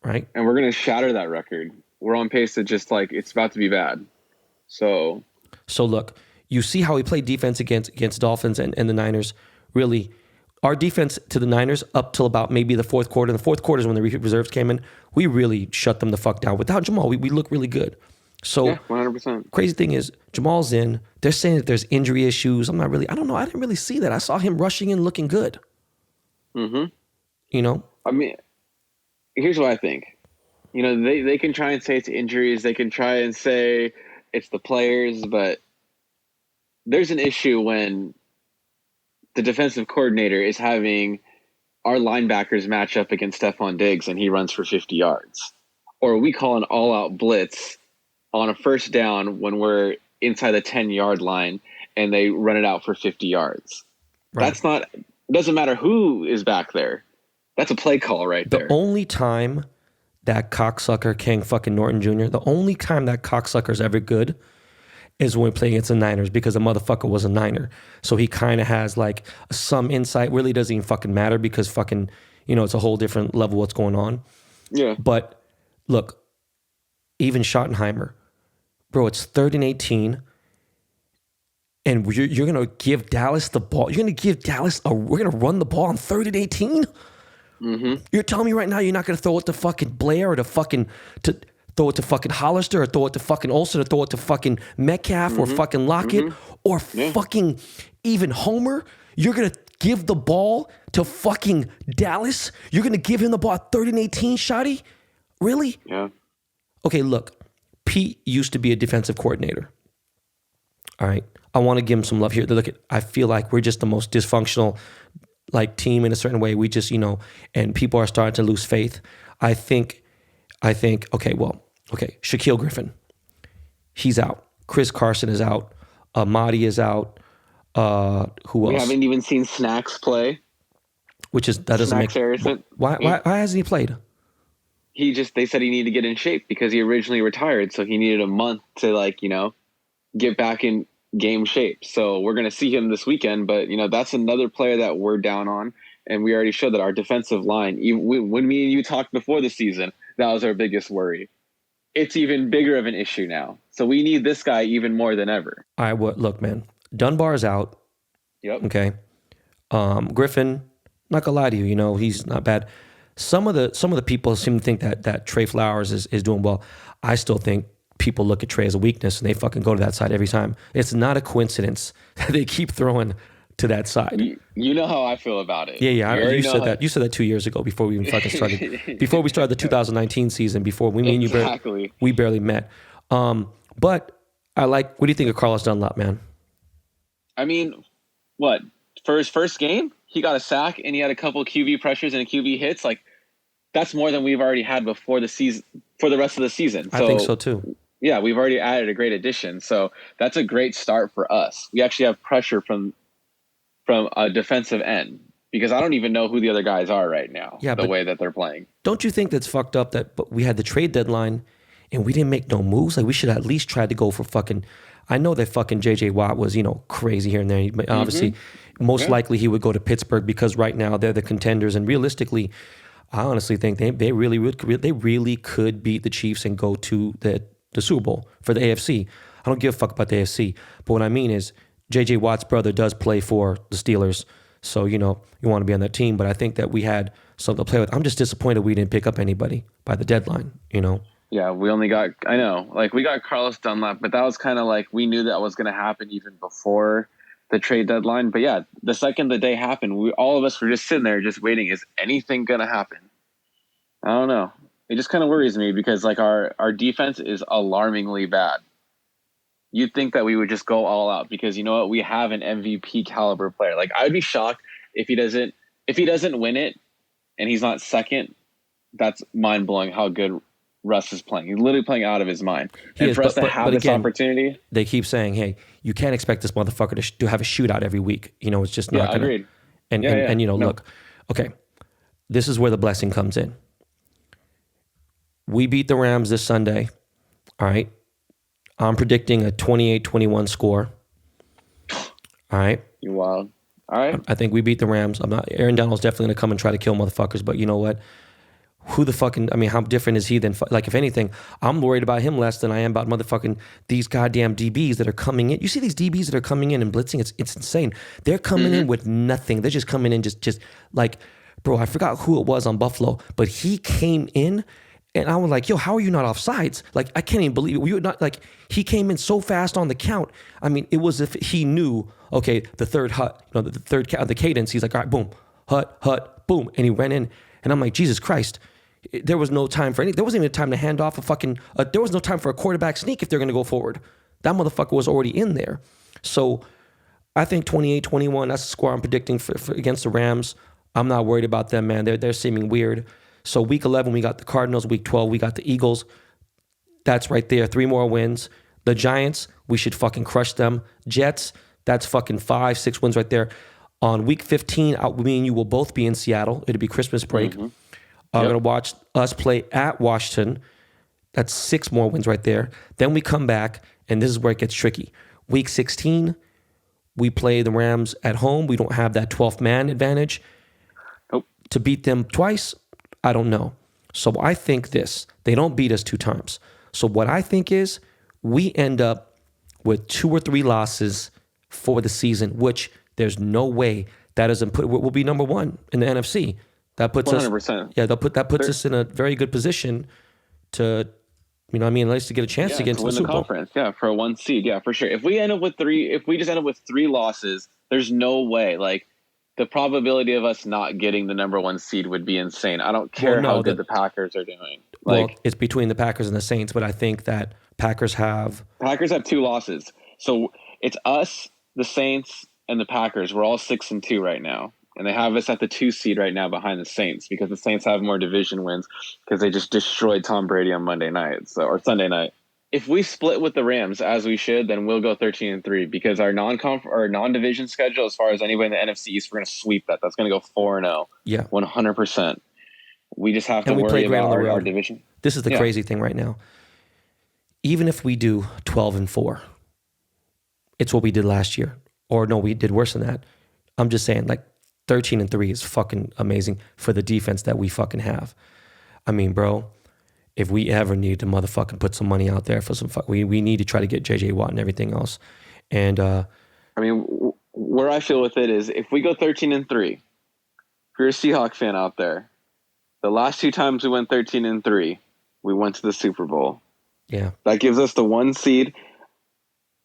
Right? And we're going to shatter that record. We're on pace to just it's about to be bad. So look, you see how we played defense against Dolphins and the Niners. Really, our defense to the Niners up till about maybe the fourth quarter. The fourth quarter is when the reserves came in. We really shut them the fuck down. Without Jamal, we look really good. So yeah, 100%. Crazy thing is, Jamal's in. They're saying that there's injury issues. I don't know. I didn't really see that. I saw him rushing in looking good. I mean, here's what I think. They can try and say it's injuries. They can try and say it's the players, but there's an issue when the defensive coordinator is having our linebackers match up against Stephon Diggs and he runs for 50 yards. Or we call an all-out blitz on a first down when we're inside the 10-yard line and they run it out for 50 yards. Right. It doesn't matter who is back there. That's a play call right there. The only time that cocksucker King fucking Norton Jr., the only time that cocksucker's ever good is when we play against the Niners because the motherfucker was a Niner. So he kind of has some insight. Really doesn't even fucking matter because fucking, it's a whole different level what's going on. Yeah. But look, even Schottenheimer, bro, it's 3rd and 18. And you're going to give Dallas the ball. You're going to give Dallas we're going to run the ball on 3rd and 18? You're telling me right now you're not going to throw it to fucking Blair or to throw it to fucking Hollister or throw it to fucking Olsen or throw it to fucking Metcalf or fucking Lockett or fucking even Homer? You're going to give the ball to fucking Dallas? You're going to give him the ball at 3rd and 18, Shotty? Really? Yeah. Okay, look. Pete used to be a defensive coordinator. All right. I want to give him some love here. Look, I feel like we're just the most dysfunctional team in a certain way. We just, and people are starting to lose faith. I think, okay, Shaquille Griffin, he's out. Chris Carson is out. Mahdi is out. Who We else? haven't even seen Snacks play. Which is that doesn't Snacks make Harrison. why hasn't he played? They said he needed to get in shape because he originally retired, so he needed a month to get back in game shape. So we're going to see him this weekend, but that's another player that we're down on, and we already showed that our defensive line, when me and you talked before the season, that was our biggest worry. It's even bigger of an issue now. So we need this guy even more than ever. All right, look, man. Dunbar's out. Yep. Okay. Griffin, not gonna lie to you, he's not bad. Some of the people seem to think that Trey Flowers is doing well. I still think people look at Trey as a weakness and they fucking go to that side every time. It's not a coincidence that they keep throwing to that side. You know how I feel about it. Yeah. You said that. You said that 2 years ago before we even fucking started. Before we started the 2019 season. Before me and you we barely met. But what do you think of Carlos Dunlap, man? I mean, what? For his first game, he got a sack and he had a couple QB pressures and QB hits. Like, that's more than we've already had before the season, for the rest of the season. I think so too. Yeah, we've already added a great addition. So that's a great start for us. We actually have pressure from a defensive end, because I don't even know who the other guys are right now. Yeah, the way that they're playing. Don't you think that's fucked up but we had the trade deadline and we didn't make no moves? Like, we should at least try to go for fucking. I know that fucking JJ Watt was, crazy here and there. Obviously, most likely he would go to Pittsburgh because right now they're the contenders. And realistically, I honestly think they really could beat the Chiefs and go to the Super Bowl for the AFC. I don't give a fuck about the AFC. But what I mean is JJ Watt's brother does play for the Steelers. So, you want to be on that team. But I think that we had something to play with. I'm just disappointed we didn't pick up anybody by the deadline, Yeah, we only got, I know, we got Carlos Dunlap, but that was kind of we knew that was going to happen even before the trade deadline. But yeah, the second the day happened, all of us were just sitting there just waiting. Is anything going to happen? I don't know. It just kind of worries me because our defense is alarmingly bad. You'd think that we would just go all out because you know what? We have an MVP caliber player. I would be shocked if he doesn't win it and he's not second. That's mind blowing how good Russ is playing. He's literally playing out of his mind. For us to have this opportunity. They keep saying, hey, you can't expect this motherfucker to have a shootout every week. It's just not going to. Agreed. And look, okay, this is where the blessing comes in. We beat the Rams this Sunday. All right. I'm predicting a 28-21 score. All right. You wild. All right. I think we beat the Rams. Aaron Donald's definitely going to come and try to kill motherfuckers, but you know what? How different is he than, if anything, I'm worried about him less than I am about motherfucking these goddamn DBs that are coming in. You see these DBs that are coming in and blitzing? It's insane. They're coming in with nothing. They're just coming in just bro, I forgot who it was on Buffalo, but he came in and I was like, yo, how are you not offsides? I can't even believe it. We were not he came in so fast on the count. It was if he knew, okay, the third hut, the cadence, he's like, all right, boom, hut, boom. And he ran in and I'm like, Jesus Christ. There was no time for anything. There wasn't even time to hand off there was no time for a quarterback sneak if they're going to go forward. That motherfucker was already in there. So I think 28-21, that's the score I'm predicting for against the Rams. I'm not worried about them, man. They're seeming weird. So week 11, we got the Cardinals. Week 12, we got the Eagles. That's right there. 3 more wins. The Giants, we should fucking crush them. Jets, that's fucking 5-6 wins right there. On week 15, me and you will both be in Seattle. It'll be Christmas break. I'm going to watch us play at Washington. That's 6 more wins right there. Then we come back, and this is where it gets tricky. Week 16, we play the Rams at home. We don't have that 12th man advantage. Nope. To beat them twice, I don't know. So I think this. They don't beat us 2 times. So what I think is we end up with 2 or 3 losses for the season, which there's no way that doesn't we'll be number 1 in the NFC. That puts 100%. us, that puts us in a very good position to, at least to get a chance to get into the Super Bowl. Conference. Yeah, for a 1 seed. Yeah, for sure. If we just end up with 3 losses, there's no way. The probability of us not getting the number 1 seed would be insane. I don't care how good the Packers are doing. It's between the Packers and the Saints, but I think that Packers have 2 losses. So it's us, the Saints, and the Packers. We're all 6-2 right now. And they have us at the 2 seed right now behind the Saints because the Saints have more division wins because they just destroyed Tom Brady on Monday night or Sunday night. if we split with the Rams as we should, then we'll go 13-3 because our non-division schedule, as far as anybody in the NFC East, we're going to sweep that. That's going to go 4-0. Yeah. 100%. We just have to And we worry play great about on the our road. division. This is the crazy thing right now. Even if we do 12-4, it's what we did last year. Or no, we did worse than that. I'm just saying, like, 13-3 is fucking amazing for the defense that we fucking have. I mean, bro, if we ever need to motherfucking put some money out there for some we need to try to get JJ Watt and everything else. And I mean, where I feel with it is if we go 13-3, if you're a Seahawks fan out there, the last 2 times we went 13-3, we went to the Super Bowl. Yeah. That gives us the 1 seed.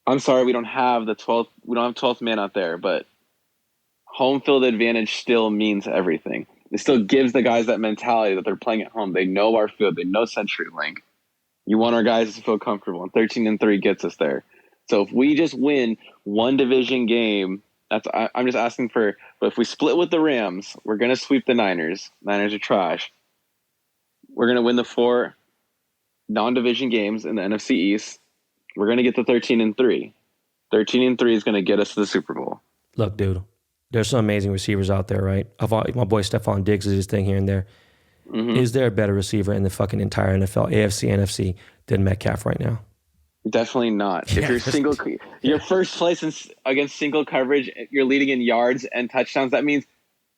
I'm sorry we don't have the 12th. We don't have 12th man out there, but home field advantage still means everything. It still gives the guys that mentality that they're playing at home. They know our field. They know CenturyLink. You want our guys to feel comfortable, and 13-3 gets us there. So if we just win 1 division game, I'm just asking for. But if we split with the Rams, we're gonna sweep the Niners. Niners are trash. We're gonna win the 4 non-division games in the NFC East. We're gonna get to 13-3. 13-3 is gonna get us to the Super Bowl. Look, dude, there's some amazing receivers out there, right? My boy Stephon Diggs is his thing here and there. Mm-hmm. Is there a better receiver in the fucking entire NFL, AFC, NFC than Metcalf right now? Definitely not. If you're your first place against single coverage, you're leading in yards and touchdowns. That means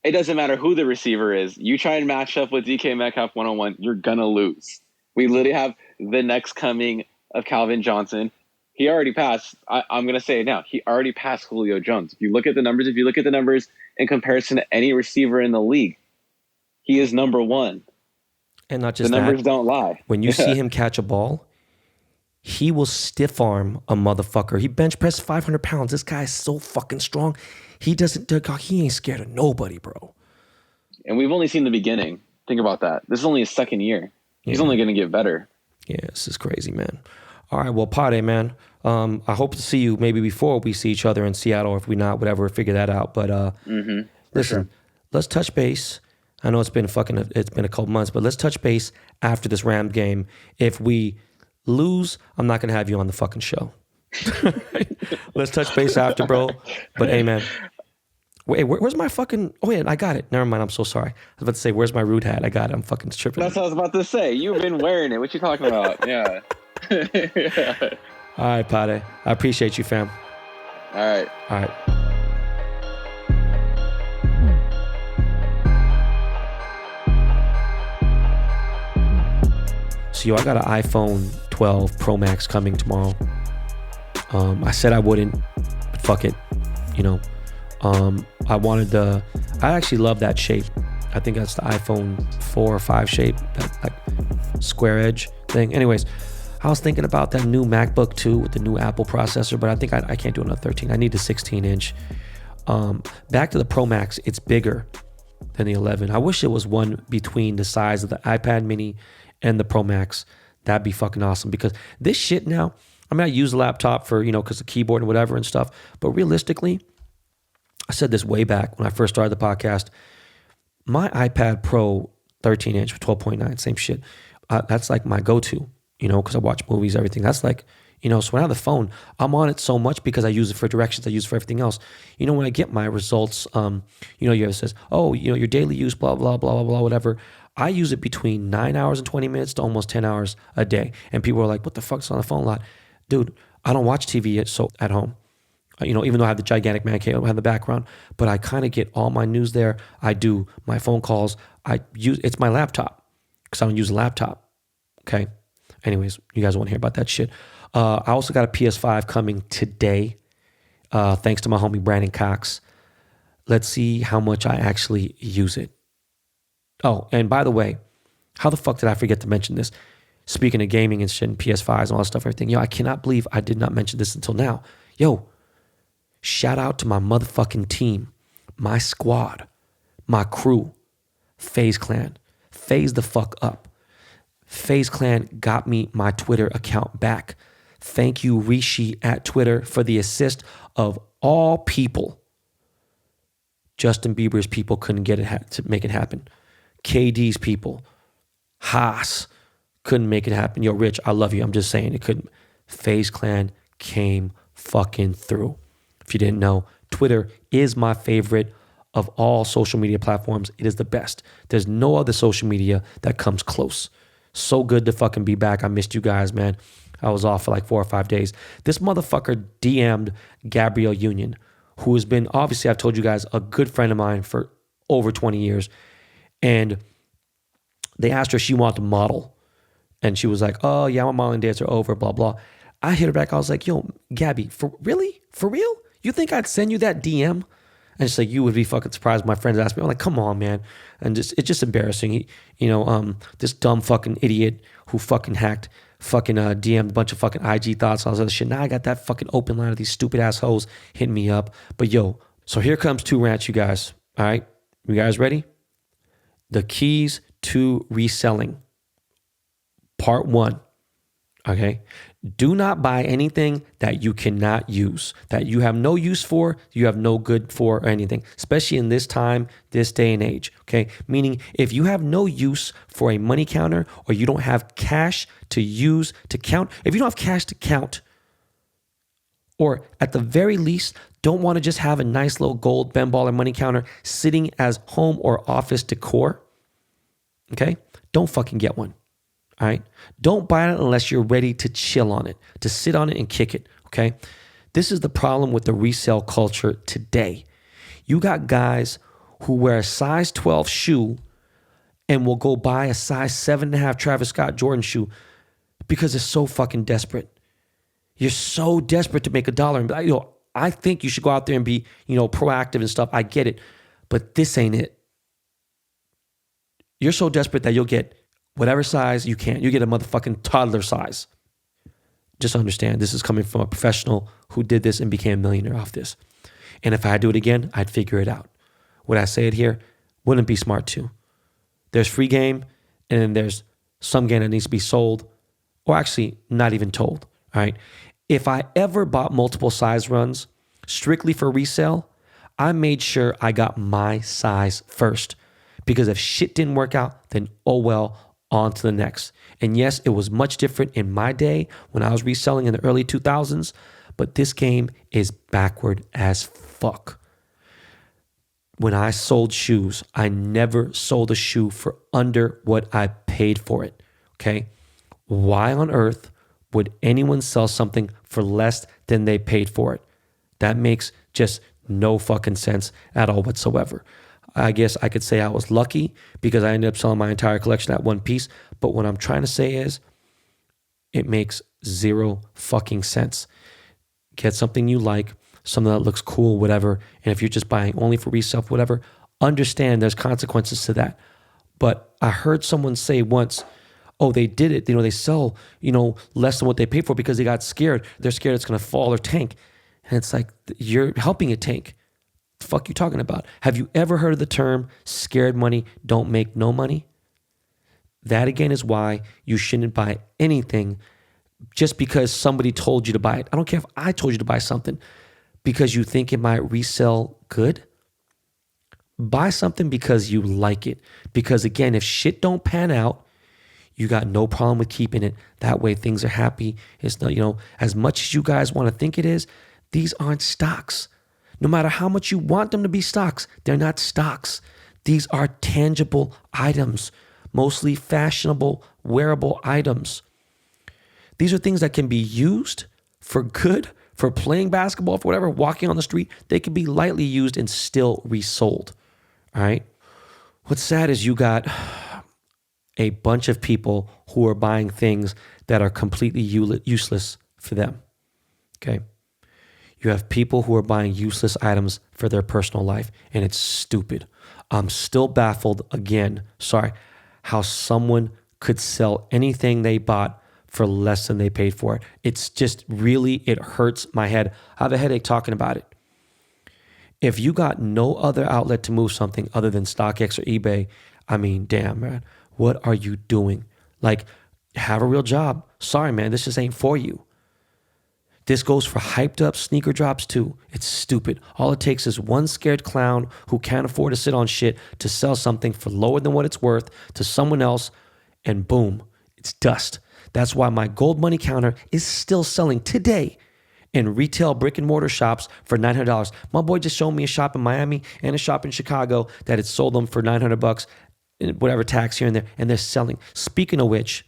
it doesn't matter who the receiver is. You try and match up with DK Metcalf one-on-one, you're gonna lose. We literally have the next coming of Calvin Johnson. He already passed. I'm gonna say it now. He already passed Julio Jones. If you look at the numbers in comparison to any receiver in the league, he is number 1. And not just the numbers don't lie. When you see him catch a ball, he will stiff arm a motherfucker. He bench press 500 pounds. This guy is so fucking strong. He ain't scared of nobody, bro. And we've only seen the beginning. Think about that. This is only his second year. He's only going to get better. Yeah, this is crazy, man. All right, well, Pade, man. I hope to see you maybe before we see each other in Seattle, or if we not, whatever, figure that out. But listen, let's touch base. I know it's been a couple months, but let's touch base after this Rams game. If we lose, I'm not going to have you on the fucking show. Let's touch base after, bro. But hey, man. Wait, where's my fucking... Oh, yeah, I got it. Never mind, I'm so sorry. I was about to say, where's my rude hat? I got it. I'm fucking tripping. That's what I was about to say. You've been wearing it. What you talking about? Yeah. All right, Pade. I appreciate you, fam. All right. All right. So, yo, I got an iPhone 12 Pro Max coming tomorrow. I said I wouldn't, but fuck it. You know, I actually love that shape. I think that's the iPhone 4 or 5 shape, that like square edge thing. Anyways, I was thinking about that new MacBook too with the new Apple processor, but I think I can't do another 13. I need the 16-inch. Back to the Pro Max, it's bigger than the 11. I wish it was one between the size of the iPad mini and the Pro Max. That'd be fucking awesome, because this shit now, I mean, I use a laptop for, because the keyboard and whatever and stuff, but realistically, I said this way back when I first started the podcast, my iPad Pro 13-inch with 12.9, same shit. That's like my go-to, because I watch movies, everything. That's like, so when I have the phone, I'm on it so much because I use it for directions. I use it for everything else. When I get my results, it says, oh, your daily use, blah, blah, blah, blah, blah, whatever. I use it between 9 hours and 20 minutes to almost 10 hours a day. And people are like, what the fuck's on the phone a lot? Dude, I don't watch TV at home. Even though I have the gigantic man cave, I have the background, but I kind of get all my news there. I do my phone calls. It's my laptop because I don't use a laptop. Okay. Anyways, you guys want to hear about that shit. I also got a PS5 coming today, thanks to my homie Brandon Cox. Let's see how much I actually use it. Oh, and by the way, how the fuck did I forget to mention this? Speaking of gaming and shit and PS5s and all that stuff, everything. I cannot believe I did not mention this until now. Shout out to my motherfucking team, my squad, my crew, FaZe Clan. FaZe the fuck up. FaZe Clan got me my Twitter account back. Thank you, Rishi at Twitter, for the assist of all people. Justin Bieber's people couldn't get it to make it happen. KD's people, Haas, Couldn't make it happen. Yo, Rich, I love you. I'm just saying it couldn't. FaZe Clan came fucking through. If you didn't know, Twitter is my favorite of all social media platforms. It is the best. There's no other social media that comes close. So good to fucking be back. I missed you guys, man. I was off for like 4 or 5 days. This motherfucker DM'd Gabrielle Union, who has been, obviously, I've told you guys, a good friend of mine for over 20 years. And they asked her if she wanted to model. And she was like, oh, yeah, my modeling days are over, blah, blah. I hit her back. I was like, yo, Gabby, for really? For real? You think I'd send you that DM? And she's like, you would be fucking surprised. My friends asked me. I'm like, come on, man. And it's just embarrassing. This dumb fucking idiot who fucking hacked fucking DM'd a bunch of fucking IG thoughts and all this other shit. Now I got that fucking open line of these stupid assholes hitting me up. But yo, so here comes 2 rants, you guys. All right? You guys ready? The keys to reselling. Part 1. Okay? Do not buy anything that you cannot use, that you have no use for, you have no good for or anything, especially in this time, this day and age, okay? Meaning if you have no use for a money counter or you don't have cash to use to count, if you don't have cash to count, or at the very least, don't want to just have a nice little gold Ben Baller money counter sitting as home or office decor, okay? Don't fucking get one. All right. Don't buy it unless you're ready to chill on it, to sit on it and kick it. Okay. This is the problem with the resale culture today. You got guys who wear a size 12 shoe and will go buy a size 7.5 Travis Scott Jordan shoe because they're so fucking desperate. You're so desperate to make $1 and be like, I think you should go out there and be, proactive and stuff. I get it, but this ain't it. You're so desperate that you'll get whatever size you can. You get a motherfucking toddler size. Just understand, this is coming from a professional who did this and became a millionaire off this. And if I had to do it again, I'd figure it out. Would I say it here? Wouldn't be smart to. There's free game, and then there's some game that needs to be sold, or actually not even told. All right. If I ever bought multiple size runs strictly for resale, I made sure I got my size first. Because if shit didn't work out, then oh well, on to the next. And yes, it was much different in my day when I was reselling in the early 2000s, but this game is backward as fuck. When I sold shoes, I never sold a shoe for under what I paid for it, okay? Why on earth would anyone sell something for less than they paid for it? That makes just no fucking sense at all whatsoever. I guess I could say I was lucky because I ended up selling my entire collection at one piece. But what I'm trying to say is it makes zero fucking sense. Get something you like, something that looks cool, whatever. And if you're just buying only for resale, whatever, understand there's consequences to that. But I heard someone say once, oh, they did it. They sell, less than what they paid for because they got scared. They're scared it's going to fall or tank. And it's like, you're helping it tank. The fuck you talking about? Have you ever heard of the term scared money don't make no money? That again is why you shouldn't buy anything just because somebody told you to buy it. I don't care if I told you to buy something because you think it might resell good. Buy something because you like it. Because again, if shit don't pan out, you got no problem with keeping it. That way things are happy. It's not, as much as you guys want to think it is, these aren't stocks. No matter how much you want them to be stocks, they're not stocks. These are tangible items, mostly fashionable, wearable items. These are things that can be used for good, for playing basketball, for whatever, walking on the street. They can be lightly used and still resold. All right? What's sad is you got a bunch of people who are buying things that are completely useless for them. Okay? You have people who are buying useless items for their personal life, and it's stupid. I'm still baffled again, how someone could sell anything they bought for less than they paid for it. It's just really, it hurts my head. I have a headache talking about it. If you got no other outlet to move something other than StockX or eBay, I mean, damn, man, what are you doing? Like, have a real job. Sorry, man, this just ain't for you. This goes for hyped up sneaker drops too. It's stupid. All it takes is one scared clown who can't afford to sit on shit to sell something for lower than what it's worth to someone else, and boom, It's dust. That's why my gold money counter is still selling today in retail brick and mortar shops for $900. My boy just showed me a shop in Miami and a shop in Chicago that had sold them for $900, whatever tax here and there, and they're selling. Speaking of which,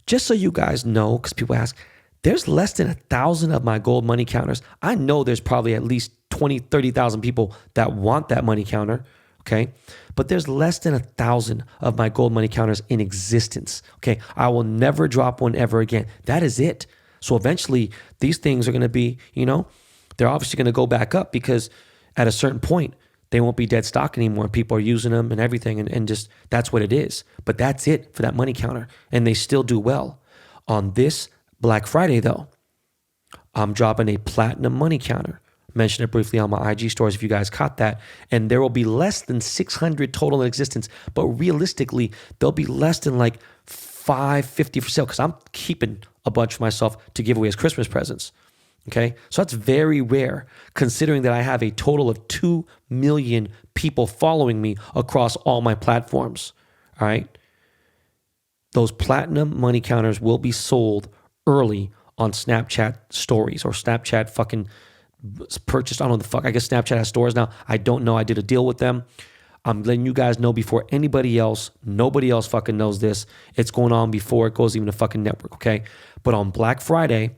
just so you guys know, because people ask, there's less than 1,000 of my gold money counters. I know there's probably at least 20, 30,000 people that want that money counter, okay? But there's less than 1,000 of my gold money counters in existence, okay? I will never drop one ever again. That is it. So eventually, these things are going to be, they're obviously going to go back up because at a certain point, they won't be dead stock anymore. People are using them and everything, and just that's what it is. But that's it for that money counter, and they still do well. On this Black Friday, though, I'm dropping a platinum money counter. Mentioned it briefly on my IG stories if you guys caught that. And there will be less than 600 total in existence, but realistically, there'll be less than like 550 for sale because I'm keeping a bunch for myself to give away as Christmas presents. Okay, so that's very rare considering that I have a total of 2 million people following me across all my platforms. All right, those platinum money counters will be sold early on Snapchat stories or Snapchat fucking purchased. I don't know the fuck. I guess Snapchat has stores now. I don't know. I did a deal with them. I'm letting you guys know before anybody else. Nobody else fucking knows this. It's going on before it goes even to fucking network, okay? But on Black Friday,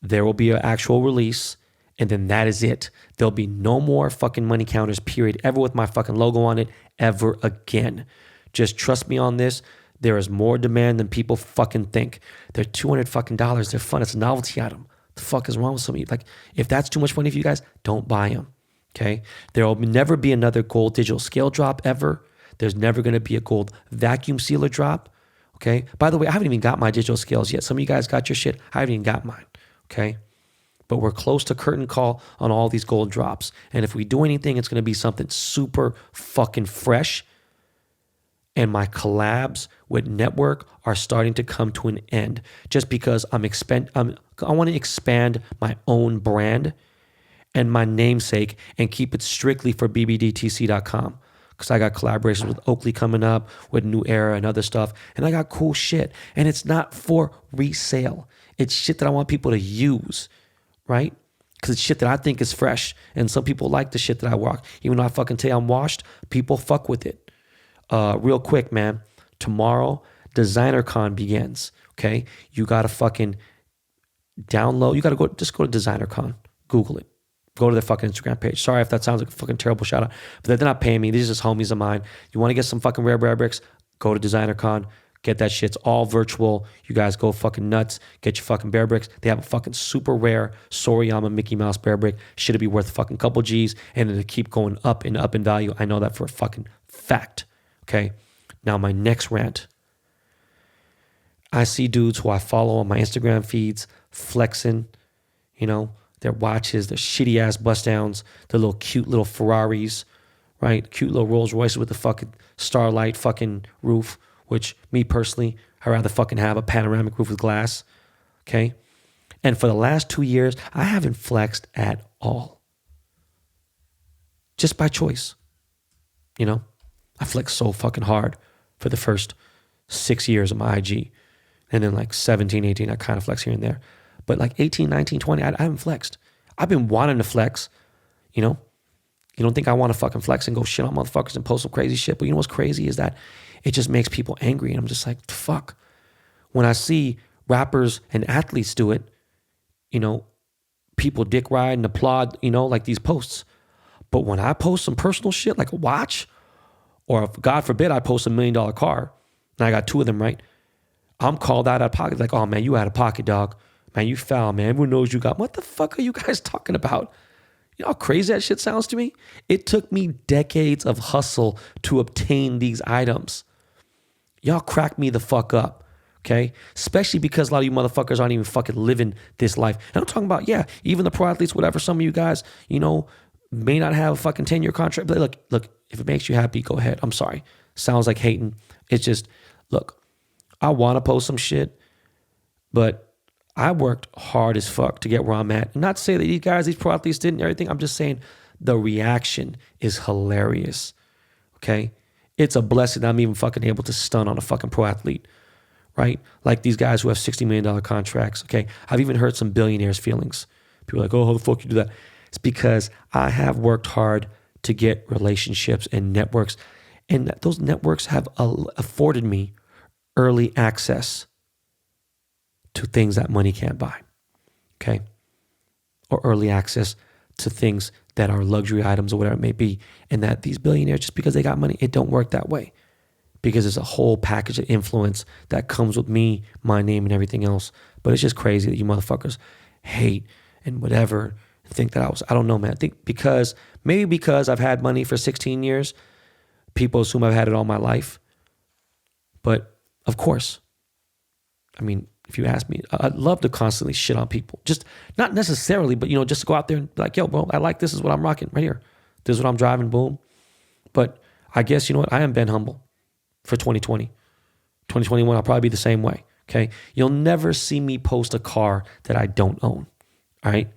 there will be an actual release, and then that is it. There'll be no more fucking money counters, period, ever with my fucking logo on it, ever again. Just trust me on this. There is more demand than people fucking think. They're $200 fucking dollars. They're fun. It's a novelty item. The fuck is wrong with some of you? Like, if that's too much money for you guys, don't buy them. Okay? There will never be another gold digital scale drop ever. There's never going to be a gold vacuum sealer drop. Okay? By the way, I haven't even got my digital scales yet. Some of you guys got your shit. I haven't even got mine. Okay? But we're close to curtain call on all these gold drops. And if we do anything, it's going to be something super fucking fresh. And my collabs with network are starting to come to an end just because I want to expand my own brand and my namesake and keep it strictly for bbdtc.com because I got collaborations with Oakley coming up, with New Era and other stuff, and I got cool shit. And it's not for resale. It's shit that I want people to use, right? Because it's shit that I think is fresh, and some people like the shit that I rock. Even though I fucking tell you I'm washed, people fuck with it. Real quick, man. Tomorrow, DesignerCon begins. Okay, you gotta fucking download. You gotta just go to DesignerCon. Google it. Go to their fucking Instagram page. Sorry if that sounds like a fucking terrible shout out, but they're not paying me. These are just homies of mine. You want to get some fucking rare bricks? Go to DesignerCon. Get that shit. It's all virtual. You guys go fucking nuts. Get your fucking bear bricks. They have a fucking super rare Soriyama Mickey Mouse bear brick. Should it be worth a fucking couple G's and it'll keep going up and up in value. I know that for a fucking fact. Okay, now my next rant. I see dudes who I follow on my Instagram feeds flexing, their watches, their shitty ass bust downs, their little cute little Ferraris, right? Cute little Rolls Royces with the fucking starlight fucking roof, which me personally, I'd rather fucking have a panoramic roof with glass, okay? And for the last 2 years, I haven't flexed at all. Just by choice, I flexed so fucking hard for the first 6 years of my IG. And then like 17, 18, I kind of flex here and there. But like 18, 19, 20, I haven't flexed. I've been wanting to flex, You don't think I want to fucking flex and go shit on motherfuckers and post some crazy shit. But you know what's crazy is that it just makes people angry. And I'm just like, fuck. When I see rappers and athletes do it, people dick ride and applaud, like these posts. But when I post some personal shit like a watch, or if God forbid I post $1 million car, and I got 2 of them, right? I'm called out of pocket. Like, oh man, you out of pocket, dog. Man, you foul, man. Everyone knows you got. What the fuck are you guys talking about? You know how crazy that shit sounds to me? It took me decades of hustle to obtain these items. Y'all crack me the fuck up, okay? Especially because a lot of you motherfuckers aren't even fucking living this life. And I'm talking about, even the pro athletes, whatever. Some of you guys, may not have a fucking 10-year contract. But look, if it makes you happy, go ahead. I'm sorry. Sounds like hating. It's just, look, I want to post some shit, but I worked hard as fuck to get where I'm at. Not to say that these pro athletes didn't and everything. I'm just saying the reaction is hilarious, okay? It's a blessing that I'm even fucking able to stun on a fucking pro athlete, right? Like these guys who have $60 million contracts, okay? I've even hurt some billionaires' feelings. People are like, oh, how the fuck you do that? It's because I have worked hard to get relationships and networks, and those networks have afforded me early access to things that money can't buy, okay? Or early access to things that are luxury items or whatever it may be. And that these billionaires, just because they got money, it don't work that way. Because there's a whole package of influence that comes with me, my name, and everything else. But it's just crazy that you motherfuckers hate and whatever, and think that I don't know, man. I think maybe because I've had money for 16 years, people assume I've had it all my life. But of course, I mean, if you ask me, I'd love to constantly shit on people. Just not necessarily, but, just to go out there and be like, yo, bro, I like this is what I'm rocking right here. This is what I'm driving, boom. But I guess, you know what? I am Ben Humble for 2020. 2021, I'll probably be the same way, okay? You'll never see me post a car that I don't own, all right?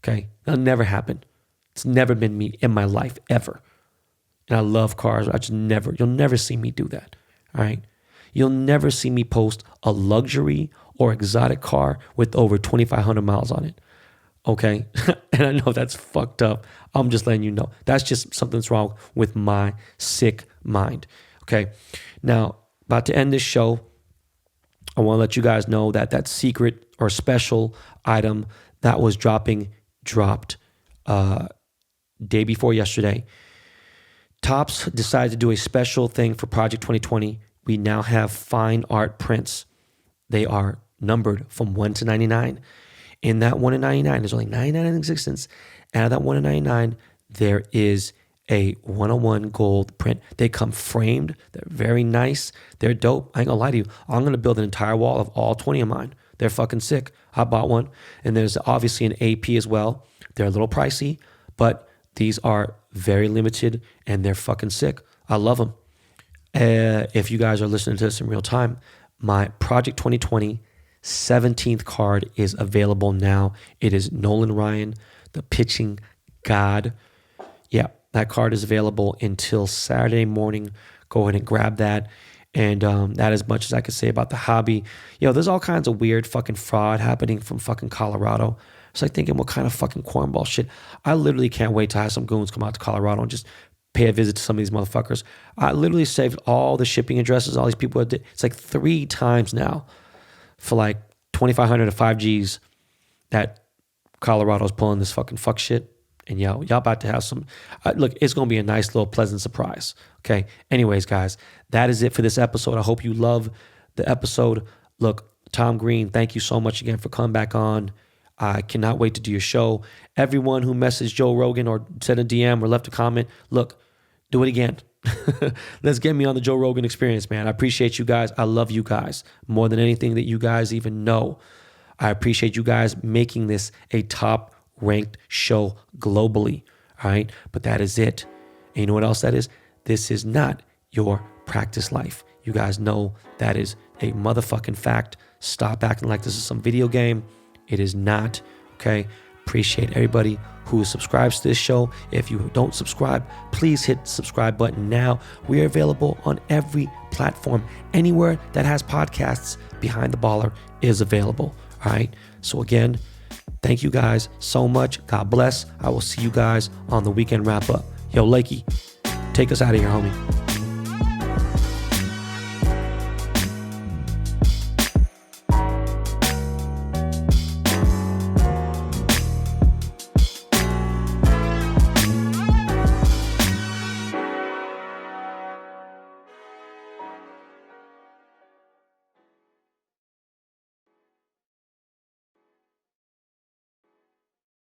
Okay? That'll never happen. It's never been me in my life, ever. And I love cars. You'll never see me do that, all right? You'll never see me post a luxury or exotic car with over 2,500 miles on it, okay? And I know that's fucked up. I'm just letting you know. That's just something's wrong with my sick mind, okay? Now, about to end this show, I want to let you guys know that secret or special item that was dropped day before yesterday. Topps decided to do a special thing for Project 2020. We now have fine art prints. They are numbered from 1 to 99. In that 1 to 99, there's only 99 in existence. Out of that 1 to 99, there is a 101 gold print. They come framed. They're very nice. They're dope. I ain't gonna lie to you. I'm gonna build an entire wall of all 20 of mine. They're fucking sick. I bought one. And there's obviously an AP as well. They're a little pricey, but these are very limited and they're fucking sick. I love them. If you guys are listening to this in real time, my Project 2020 17th card is available now. It is Nolan Ryan, the pitching god. Yeah, that card is available until Saturday morning. Go ahead and grab that. And that is much as I could say about the hobby. There's all kinds of weird fucking fraud happening from fucking Colorado. It's like thinking, what kind of fucking cornball shit? I literally can't wait to have some goons come out to Colorado and just pay a visit to some of these motherfuckers. I literally saved all the shipping addresses, all these people. It's like 3 times now for like 2,500 to 5 Gs that Colorado's pulling this fucking fuck shit. And y'all about to have some, look, it's going to be a nice little pleasant surprise. Okay. Anyways, guys, that is it for this episode. I hope you love the episode. Look, Tom Green, thank you so much again for coming back on. I cannot wait to do your show. Everyone who messaged Joe Rogan or sent a DM or left a comment, look, do it again. Let's get me on the Joe Rogan experience, man. I appreciate you guys. I love you guys more than anything that you guys even know. I appreciate you guys making this a top ranked show globally. All right. But that is it. And you know what else that is? This is not your practice life. You guys know that is a motherfucking fact. Stop acting like this is some video game. It is not. Okay. Appreciate everybody who subscribes to this show. If you don't subscribe, please hit the subscribe button now. We are available on every platform. Anywhere that has podcasts, Behind the Baller is available. All right. So again, thank you guys so much. God bless. I will see you guys on the weekend wrap up. Yo, Lakey, take us out of here, homie.